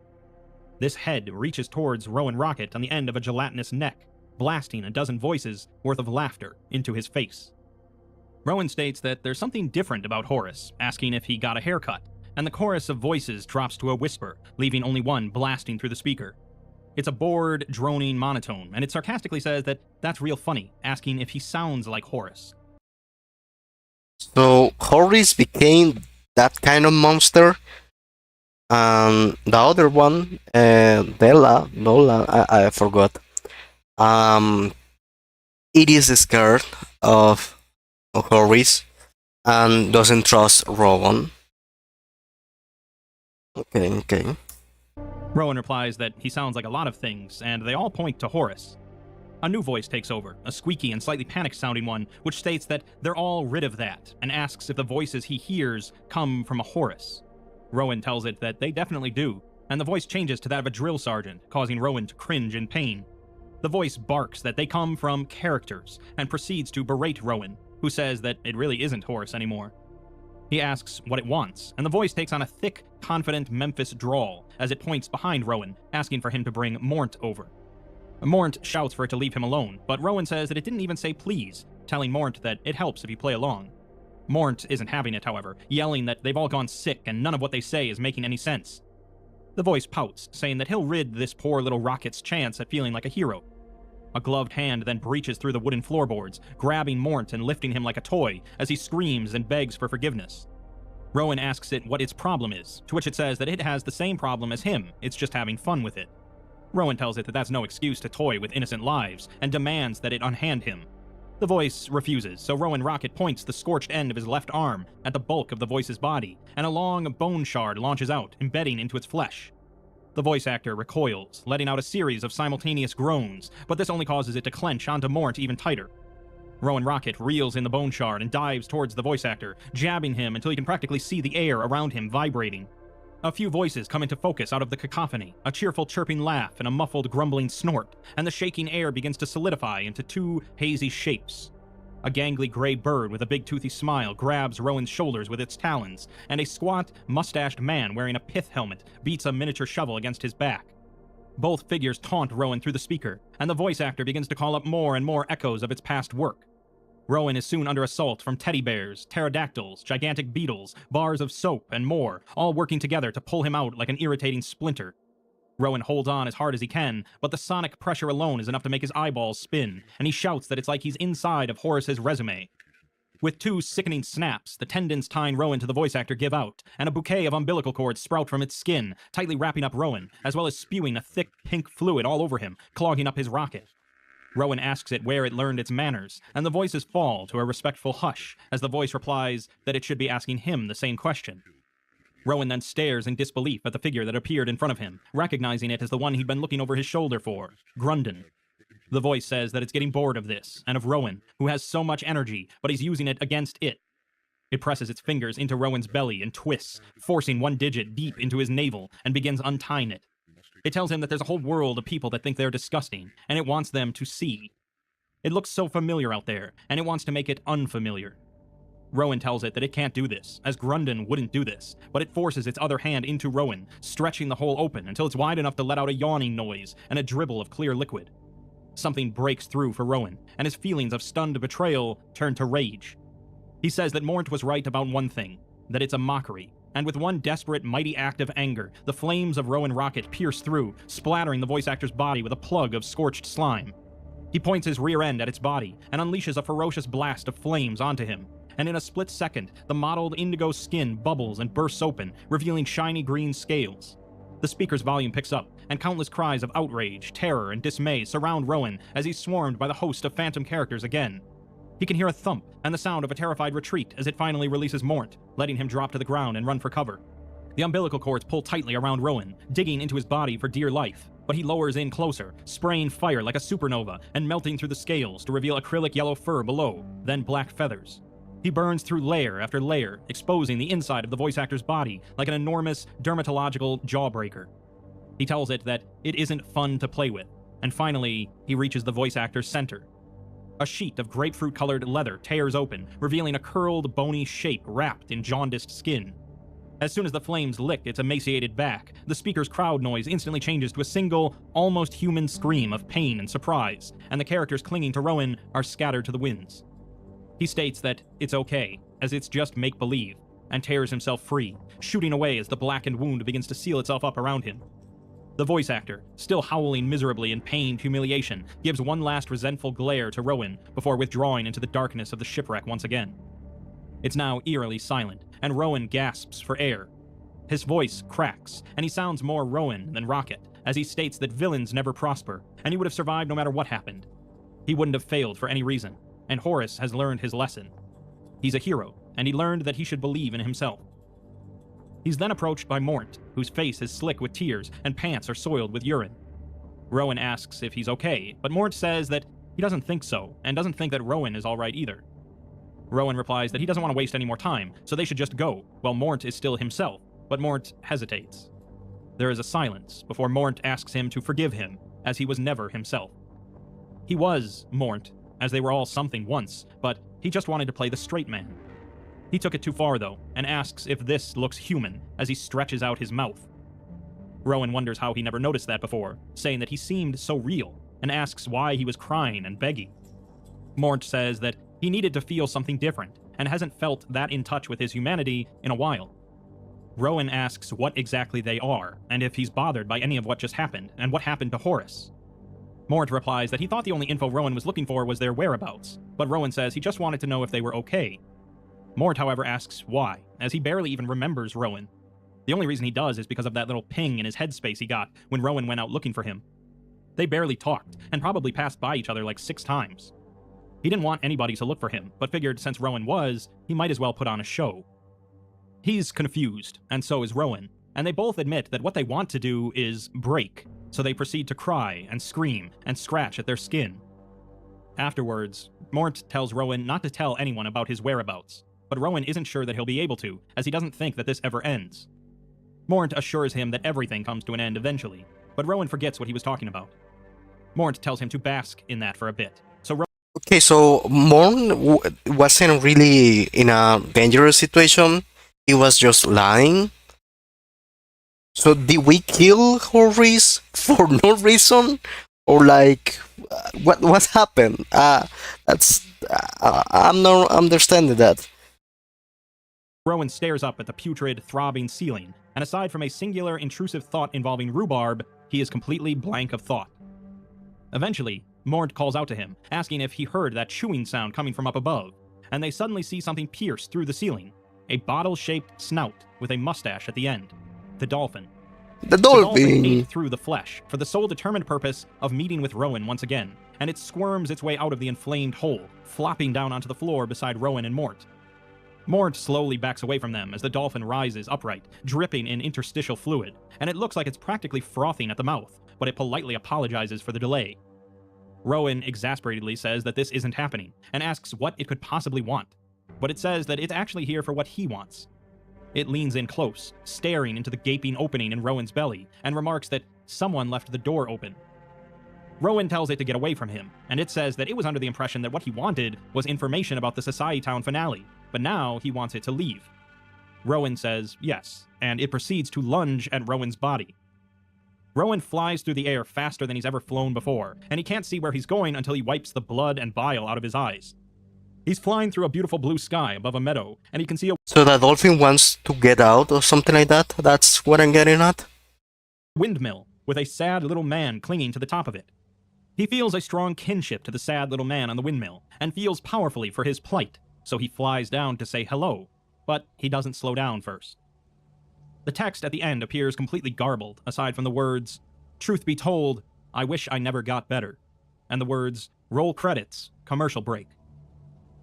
This head reaches towards Rowan Rocket on the end of a gelatinous neck, blasting a dozen voices worth of laughter into his face. Rowan states that there's something different about Horace, asking if he got a haircut, and the chorus of voices drops to a whisper, leaving only one blasting through the speaker. It's a bored, droning monotone, and it sarcastically says that that's real funny, asking if he sounds like Horace. So Horace became that kind of monster. The other one, Lola, I forgot. It is scared of Horace and doesn't trust Rowan. Okay. Rowan replies that he sounds like a lot of things, and they all point to Horace. A new voice takes over, a squeaky and slightly panicked-sounding one, which states that they're all rid of that, and asks if the voices he hears come from a Horace. Rowan tells it that they definitely do, and the voice changes to that of a drill sergeant, causing Rowan to cringe in pain. The voice barks that they come from characters, and proceeds to berate Rowan, who says that it really isn't Horace anymore. He asks what it wants, and the voice takes on a thick, confident Memphis drawl as it points behind Rowan, asking for him to bring Mort over. Mort shouts for it to leave him alone, but Rowan says that it didn't even say please, telling Mort that it helps if you play along. Mort isn't having it, however, yelling that they've all gone sick and none of what they say is making any sense. The voice pouts, saying that he'll rid this poor little Rocket's chance at feeling like a hero. A gloved hand then breaches through the wooden floorboards, grabbing Mort and lifting him like a toy as he screams and begs for forgiveness. Rowan asks it what its problem is, to which it says that it has the same problem as him, it's just having fun with it. Rowan tells it that that's no excuse to toy with innocent lives, and demands that it unhand him. The voice refuses, so Rowan Rocket points the scorched end of his left arm at the bulk of the voice's body, and a long bone shard launches out, embedding into its flesh. The voice actor recoils, letting out a series of simultaneous groans, but this only causes it to clench onto Mort even tighter. Rowan Rocket reels in the bone shard and dives towards the voice actor, jabbing him until he can practically see the air around him vibrating. A few voices come into focus out of the cacophony, a cheerful chirping laugh and a muffled grumbling snort, and the shaking air begins to solidify into two hazy shapes. A gangly gray bird with a big toothy smile grabs Rowan's shoulders with its talons, and a squat, mustached man wearing a pith helmet beats a miniature shovel against his back. Both figures taunt Rowan through the speaker, and the voice actor begins to call up more and more echoes of its past work. Rowan is soon under assault from teddy bears, pterodactyls, gigantic beetles, bars of soap, and more, all working together to pull him out like an irritating splinter. Rowan holds on as hard as he can, but the sonic pressure alone is enough to make his eyeballs spin, and he shouts that it's like he's inside of Horace's resume. With two sickening snaps, the tendons tying Rowan to the voice actor give out, and a bouquet of umbilical cords sprout from its skin, tightly wrapping up Rowan, as well as spewing a thick pink fluid all over him, clogging up his rocket. Rowan asks it where it learned its manners, and the voices fall to a respectful hush as the voice replies that it should be asking him the same question. Rowan then stares in disbelief at the figure that appeared in front of him, recognizing it as the one he'd been looking over his shoulder for, Grundon. The voice says that it's getting bored of this, and of Rowan, who has so much energy, but he's using it against it. It presses its fingers into Rowan's belly and twists, forcing one digit deep into his navel, and begins untying it. It tells him that there's a whole world of people that think they're disgusting, and it wants them to see. It looks so familiar out there, and it wants to make it unfamiliar. Rowan tells it that it can't do this, as Grundon wouldn't do this, but it forces its other hand into Rowan, stretching the hole open until it's wide enough to let out a yawning noise and a dribble of clear liquid. Something breaks through for Rowan, and his feelings of stunned betrayal turn to rage. He says that Mort was right about one thing, that it's a mockery, and with one desperate, mighty act of anger, the flames of Rowan Rocket pierce through, splattering the voice actor's body with a plug of scorched slime. He points his rear end at its body and unleashes a ferocious blast of flames onto him, and in a split second, the mottled indigo skin bubbles and bursts open, revealing shiny green scales. The speaker's volume picks up, and countless cries of outrage, terror, and dismay surround Rowan as he's swarmed by the host of phantom characters again. He can hear a thump and the sound of a terrified retreat as it finally releases Mort, letting him drop to the ground and run for cover. The umbilical cords pull tightly around Rowan, digging into his body for dear life, but he lowers in closer, spraying fire like a supernova and melting through the scales to reveal acrylic yellow fur below, then black feathers. He burns through layer after layer, exposing the inside of the voice actor's body like an enormous dermatological jawbreaker. He tells it that it isn't fun to play with, and finally, he reaches the voice actor's center. A sheet of grapefruit-colored leather tears open, revealing a curled, bony shape wrapped in jaundiced skin. As soon as the flames lick its emaciated back, the speaker's crowd noise instantly changes to a single, almost human scream of pain and surprise, and the characters clinging to Rowan are scattered to the winds. He states that it's okay, as it's just make-believe, and tears himself free, shooting away as the blackened wound begins to seal itself up around him. The voice actor, still howling miserably in pained humiliation, gives one last resentful glare to Rowan before withdrawing into the darkness of the shipwreck once again. It's now eerily silent, and Rowan gasps for air. His voice cracks, and he sounds more Rowan than Rocket, as he states that villains never prosper, and he would have survived no matter what happened. He wouldn't have failed for any reason, and Horace has learned his lesson. He's a hero, and he learned that he should believe in himself. He's then approached by Mort, whose face is slick with tears and pants are soiled with urine. Rowan asks if he's okay, but Mort says that he doesn't think so, and doesn't think that Rowan is alright either. Rowan replies that he doesn't want to waste any more time, so they should just go, while Mort is still himself, but Mort hesitates. There is a silence before Mort asks him to forgive him, as he was never himself. He was Mort, as they were all something once, but he just wanted to play the straight man. He took it too far, though, and asks if this looks human as he stretches out his mouth. Rowan wonders how he never noticed that before, saying that he seemed so real, and asks why he was crying and begging. Mort says that he needed to feel something different, and hasn't felt that in touch with his humanity in a while. Rowan asks what exactly they are, and if he's bothered by any of what just happened, and what happened to Horace. Mort replies that he thought the only info Rowan was looking for was their whereabouts, but Rowan says he just wanted to know if they were okay. Mort, however, asks why, as he barely even remembers Rowan. The only reason he does is because of that little ping in his headspace he got when Rowan went out looking for him. They barely talked, and probably passed by each other like 6 times. He didn't want anybody to look for him, but figured since Rowan was, he might as well put on a show. He's confused, and so is Rowan, and they both admit that what they want to do is break, so they proceed to cry and scream and scratch at their skin. Afterwards, Mort tells Rowan not to tell anyone about his whereabouts, but Rowan isn't sure that he'll be able to, as he doesn't think that this ever ends. Mort assures him that everything comes to an end eventually, but Rowan forgets what he was talking about. Mort tells him to bask in that for a bit, so Okay, so Morn wasn't really in a dangerous situation. He was just lying. So did we kill Horace for no reason, or like, what happened? I'm not understanding that. Rowan stares up at the putrid, throbbing ceiling, and aside from a singular, intrusive thought involving rhubarb, he is completely blank of thought. Eventually, Mort calls out to him, asking if he heard that chewing sound coming from up above, and they suddenly see something pierce through the ceiling, a bottle-shaped snout with a mustache at the end. The dolphin. The The dolphin dolphin. ate through the flesh for the sole determined purpose of meeting with Rowan once again, and it squirms its way out of the inflamed hole, flopping down onto the floor beside Rowan and Mort. Mort slowly backs away from them as the dolphin rises upright, dripping in interstitial fluid, and it looks like it's practically frothing at the mouth, but it politely apologizes for the delay. Rowan exasperatedly says that this isn't happening, and asks what it could possibly want, but it says that it's actually here for what he wants. It leans in close, staring into the gaping opening in Rowan's belly, and remarks that someone left the door open. Rowan tells it to get away from him, and it says that it was under the impression that what he wanted was information about the Society Town finale, but now he wants it to leave. Rowan says yes, and it proceeds to lunge at Rowan's body. Rowan flies through the air faster than he's ever flown before, and he can't see where he's going until he wipes the blood and bile out of his eyes. He's flying through a beautiful blue sky above a meadow, and he can see a So the dolphin wants to get out or something like that? That's what I'm getting at? windmill with a sad little man clinging to the top of it. He feels a strong kinship to the sad little man on the windmill, and feels powerfully for his plight, so he flies down to say hello, but he doesn't slow down first. The text at the end appears completely garbled, aside from the words, "Truth be told, I wish I never got better," and the words, "Roll credits, commercial break."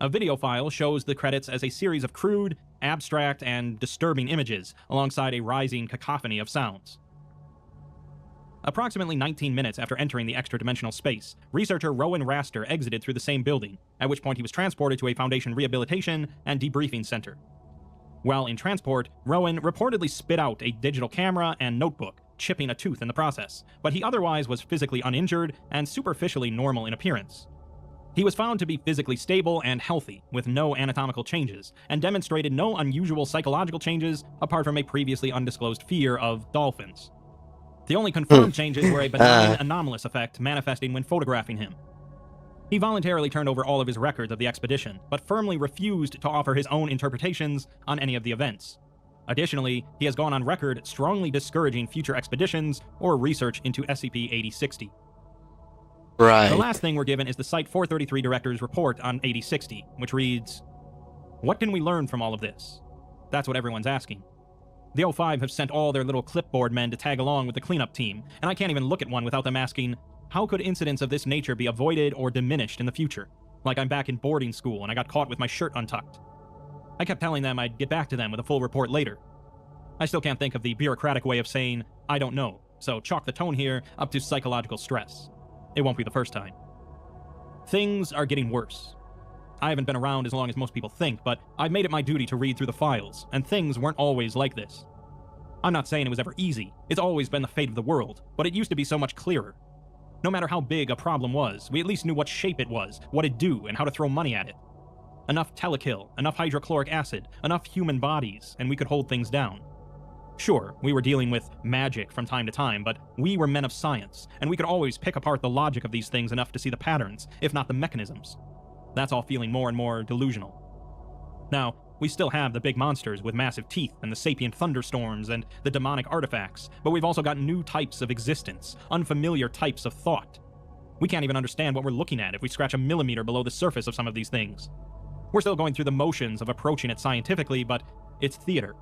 A video file shows the credits as a series of crude, abstract, and disturbing images, alongside a rising cacophony of sounds. Approximately 19 minutes after entering the extra-dimensional space, researcher Rowan Raster exited through the same building, at which point he was transported to a Foundation rehabilitation and debriefing center. While in transport, Rowan reportedly spit out a digital camera and notebook, chipping a tooth in the process, but he otherwise was physically uninjured and superficially normal in appearance. He was found to be physically stable and healthy, with no anatomical changes, and demonstrated no unusual psychological changes apart from a previously undisclosed fear of dolphins. The only confirmed changes were a benign anomalous effect manifesting when photographing him. He voluntarily turned over all of his records of the expedition, but firmly refused to offer his own interpretations on any of the events. Additionally, he has gone on record strongly discouraging future expeditions or research into SCP-8060. Right. The last thing we're given is the Site 433 Director's report on 8060, which reads, "What can we learn from all of this?" That's what everyone's asking. The O5 have sent all their little clipboard men to tag along with the cleanup team, and I can't even look at one without them asking, how could incidents of this nature be avoided or diminished in the future? Like I'm back in boarding school and I got caught with my shirt untucked. I kept telling them I'd get back to them with a full report later. I still can't think of the bureaucratic way of saying, I don't know, so chalk the tone here up to psychological stress. It won't be the first time. Things are getting worse. I haven't been around as long as most people think, but I've made it my duty to read through the files, and things weren't always like this. I'm not saying it was ever easy. It's always been the fate of the world, but it used to be so much clearer. No matter how big a problem was, we at least knew what shape it was, what it'd do, and how to throw money at it. Enough telekill, enough hydrochloric acid, enough human bodies, and we could hold things down. Sure, we were dealing with magic from time to time, but we were men of science, and we could always pick apart the logic of these things enough to see the patterns, if not the mechanisms. That's all feeling more and more delusional. Now, we still have the big monsters with massive teeth and the sapient thunderstorms and the demonic artifacts, but we've also got new types of existence, unfamiliar types of thought. We can't even understand what we're looking at if we scratch a millimeter below the surface of some of these things. We're still going through the motions of approaching it scientifically, but it's theater.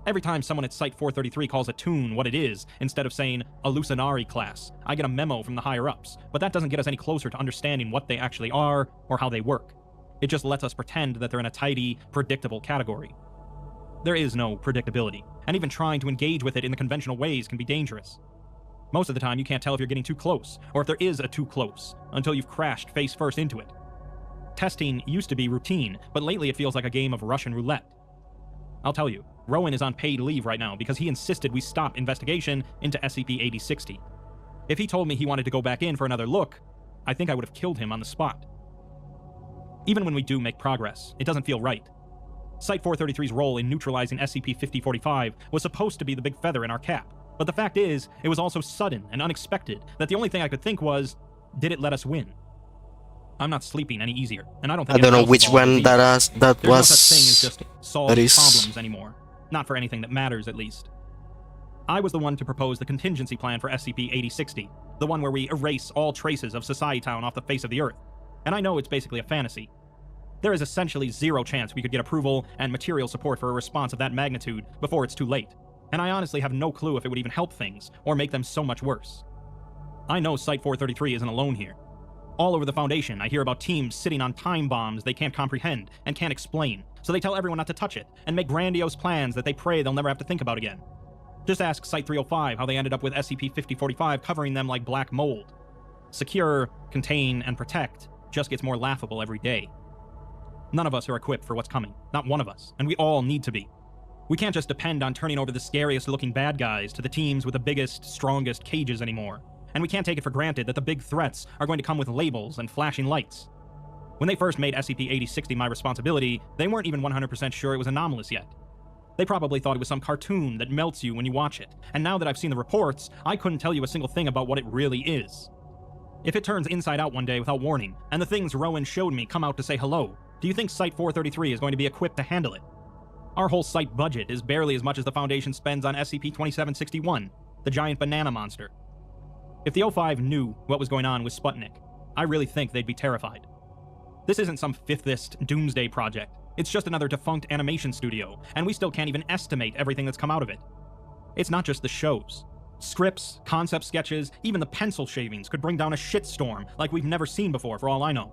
Every time someone at Site 433 calls a tune what it is, instead of saying a Lucinari class, I get a memo from the higher-ups, but that doesn't get us any closer to understanding what they actually are or how they work. It just lets us pretend that they're in a tidy, predictable category. There is no predictability, and even trying to engage with it in the conventional ways can be dangerous. Most of the time, you can't tell if you're getting too close, or if there is a too close, until you've crashed face first into it. Testing used to be routine, but lately it feels like a game of Russian roulette. I'll tell you, Rowan is on paid leave right now because he insisted we stop investigation into SCP-8060. If he told me he wanted to go back in for another look, I think I would have killed him on the spot. Even when we do make progress, it doesn't feel right. Site 433's role in neutralizing SCP-5045 was supposed to be the big feather in our cap, but the fact is, it was also sudden and unexpected that the only thing I could think was, did it let us win? I'm not sleeping any easier, and I don't think I don't know anyone else which involved one is that either. that There's was. no such thing as just solve that is- problems anymore. Not for anything that matters, at least. I was the one to propose the contingency plan for SCP-8060, the one where we erase all traces of Society-Town off the face of the Earth. And I know it's basically a fantasy. There is essentially zero chance we could get approval and material support for a response of that magnitude before it's too late. And I honestly have no clue if it would even help things, or make them so much worse. I know Site 433 isn't alone here. All over the Foundation, I hear about teams sitting on time bombs they can't comprehend and can't explain, so they tell everyone not to touch it, and make grandiose plans that they pray they'll never have to think about again. Just ask Site 305 how they ended up with SCP-5045 covering them like black mold. Secure, contain, and protect just gets more laughable every day. None of us are equipped for what's coming, not one of us, and we all need to be. We can't just depend on turning over the scariest-looking bad guys to the teams with the biggest, strongest cages anymore. And we can't take it for granted that the big threats are going to come with labels and flashing lights. When they first made SCP-8060 my responsibility, they weren't even 100% sure it was anomalous yet. They probably thought it was some cartoon that melts you when you watch it, and now that I've seen the reports, I couldn't tell you a single thing about what it really is. If it turns inside out one day without warning, and the things Rowan showed me come out to say hello, do you think Site 433 is going to be equipped to handle it? Our whole site budget is barely as much as the Foundation spends on SCP-2761, the giant banana monster. If the O5 knew what was going on with Sputnik, I really think they'd be terrified. This isn't some fifthist doomsday project. It's just another defunct animation studio, and we still can't even estimate everything that's come out of it. It's not just the shows. Scripts, concept sketches, even the pencil shavings could bring down a shitstorm like we've never seen before, for all I know.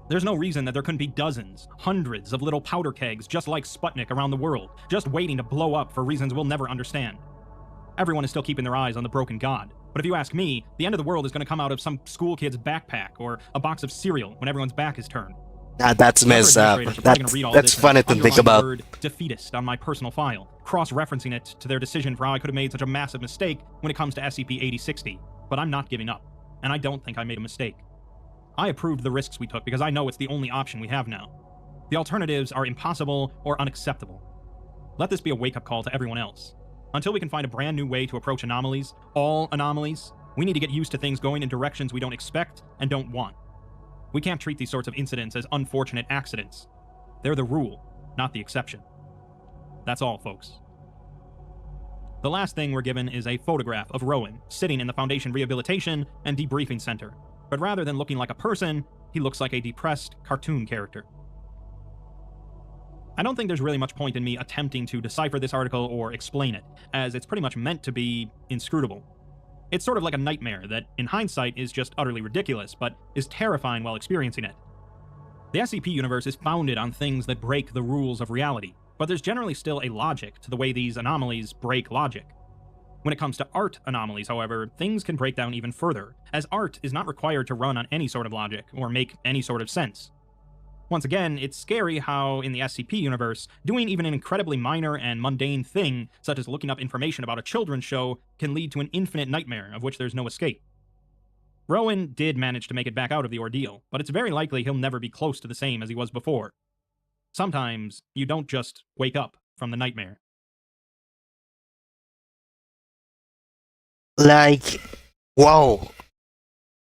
There's no reason that there couldn't be dozens, hundreds of little powder kegs just like Sputnik around the world, just waiting to blow up for reasons we'll never understand. Everyone is still keeping their eyes on the broken god, but if you ask me, the end of the world is going to come out of some school kid's backpack or a box of cereal when everyone's back is turned. That's messed up. That's funny to think about. Word defeatist on my personal file, cross-referencing it to their decision for how I could have made such a massive mistake when it comes to SCP-8060. But I'm not giving up, and I don't think I made a mistake. I approved the risks we took because I know it's the only option we have now. The alternatives are impossible or unacceptable. Let this be a wake-up call to everyone else. Until we can find a brand new way to approach anomalies, all anomalies, we need to get used to things going in directions we don't expect and don't want. We can't treat these sorts of incidents as unfortunate accidents. They're the rule, not the exception. That's all, folks. The last thing we're given is a photograph of Rowan sitting in the Foundation Rehabilitation and Debriefing Center, but rather than looking like a person, he looks like a depressed cartoon character. I don't think there's really much point in me attempting to decipher this article or explain it, as it's pretty much meant to be inscrutable. It's sort of like a nightmare that, in hindsight, is just utterly ridiculous, but is terrifying while experiencing it. The SCP universe is founded on things that break the rules of reality, but there's generally still a logic to the way these anomalies break logic. When it comes to art anomalies, however, things can break down even further, as art is not required to run on any sort of logic or make any sort of sense. Once again, it's scary how, in the SCP universe, doing even an incredibly minor and mundane thing, such as looking up information about a children's show, can lead to an infinite nightmare of which there's no escape. Rowan did manage to make it back out of the ordeal, but it's very likely he'll never be close to the same as he was before. Sometimes, you don't just wake up from the nightmare. Like, wow.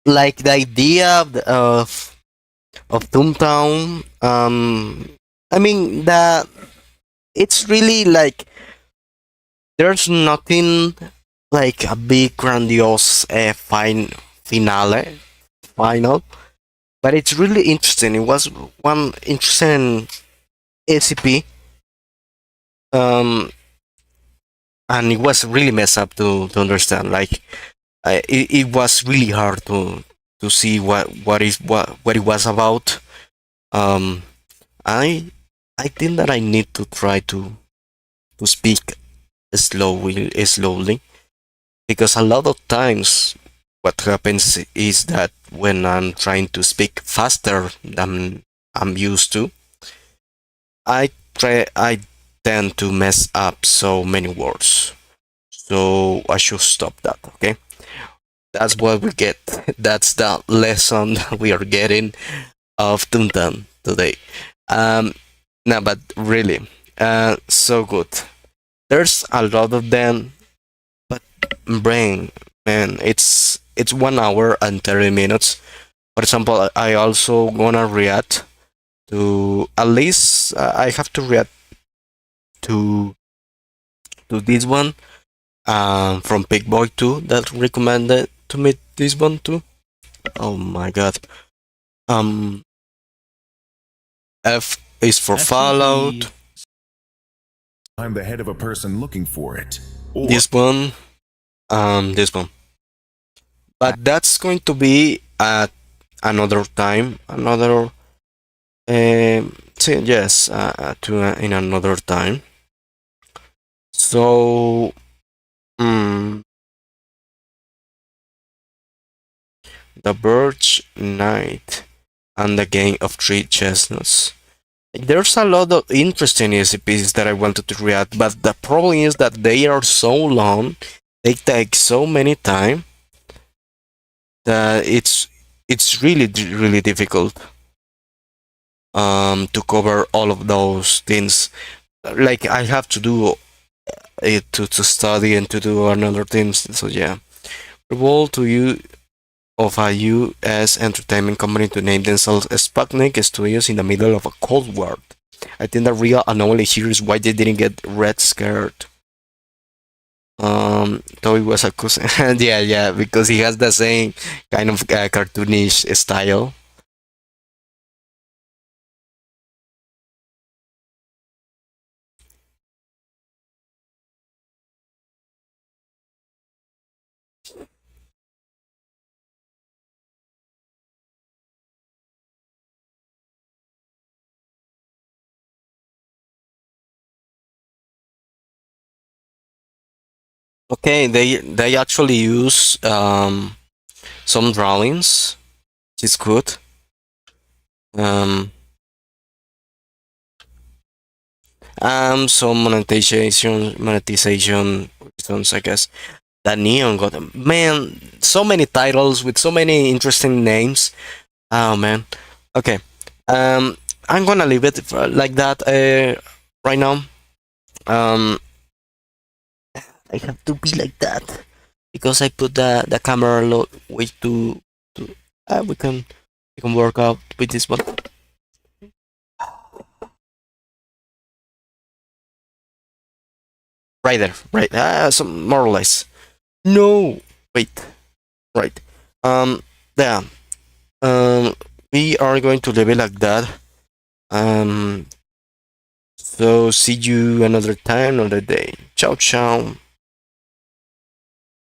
Like the idea of Toontown, I mean that it's really like there's nothing like a big grandiose final, but it's really interesting. It was one interesting SCP. and it was really messed up to understand. Like it was really hard to see what it was about. Um, I I think that I need to try to speak slowly, because a lot of times what happens is that when I'm trying to speak faster than I'm used to, I tend to mess up so many words. So I should stop that, okay? That's what we get. That's the lesson that we are getting of Tuntan today. Um no, but really, so good. There's a lot of them, but brain, man, it's 1 hour and 30 minutes. For example, I also gonna react to at least I have to react to this one from Big Boy 2 that recommended to me this one too. Oh my god. Um F is for Fallout. I'm the head of a person looking for it. Or This one, this one. But that's going to be at another time, another. Yes, in another time. So, the Birch Knight and the Game of Three Chestnuts. There's a lot of interesting recipes that I wanted to read, but the problem is that they are so long, they take so many time that it's really difficult to cover all of those things. Like I have to do it to study and to do another things. So yeah, revolt to you of a U.S. entertainment company to name themselves Sputnik Studios in the middle of a Cold War. I think the real anomaly here is why they didn't get Red scared. Toby was accused. Yeah, because he has the same kind of cartoonish style. Okay, they actually use some drawings, which is good. Some monetization reasons, I guess. That Neon got, man, so many titles with so many interesting names. Oh man. Okay. I'm gonna leave it like that right now. I have to be like that because I put the camera way too. We can work out with this one. Right there, right. Some more or less. No, wait, right. Yeah. We are going to leave it like that. So see you another time, another day. Ciao, ciao.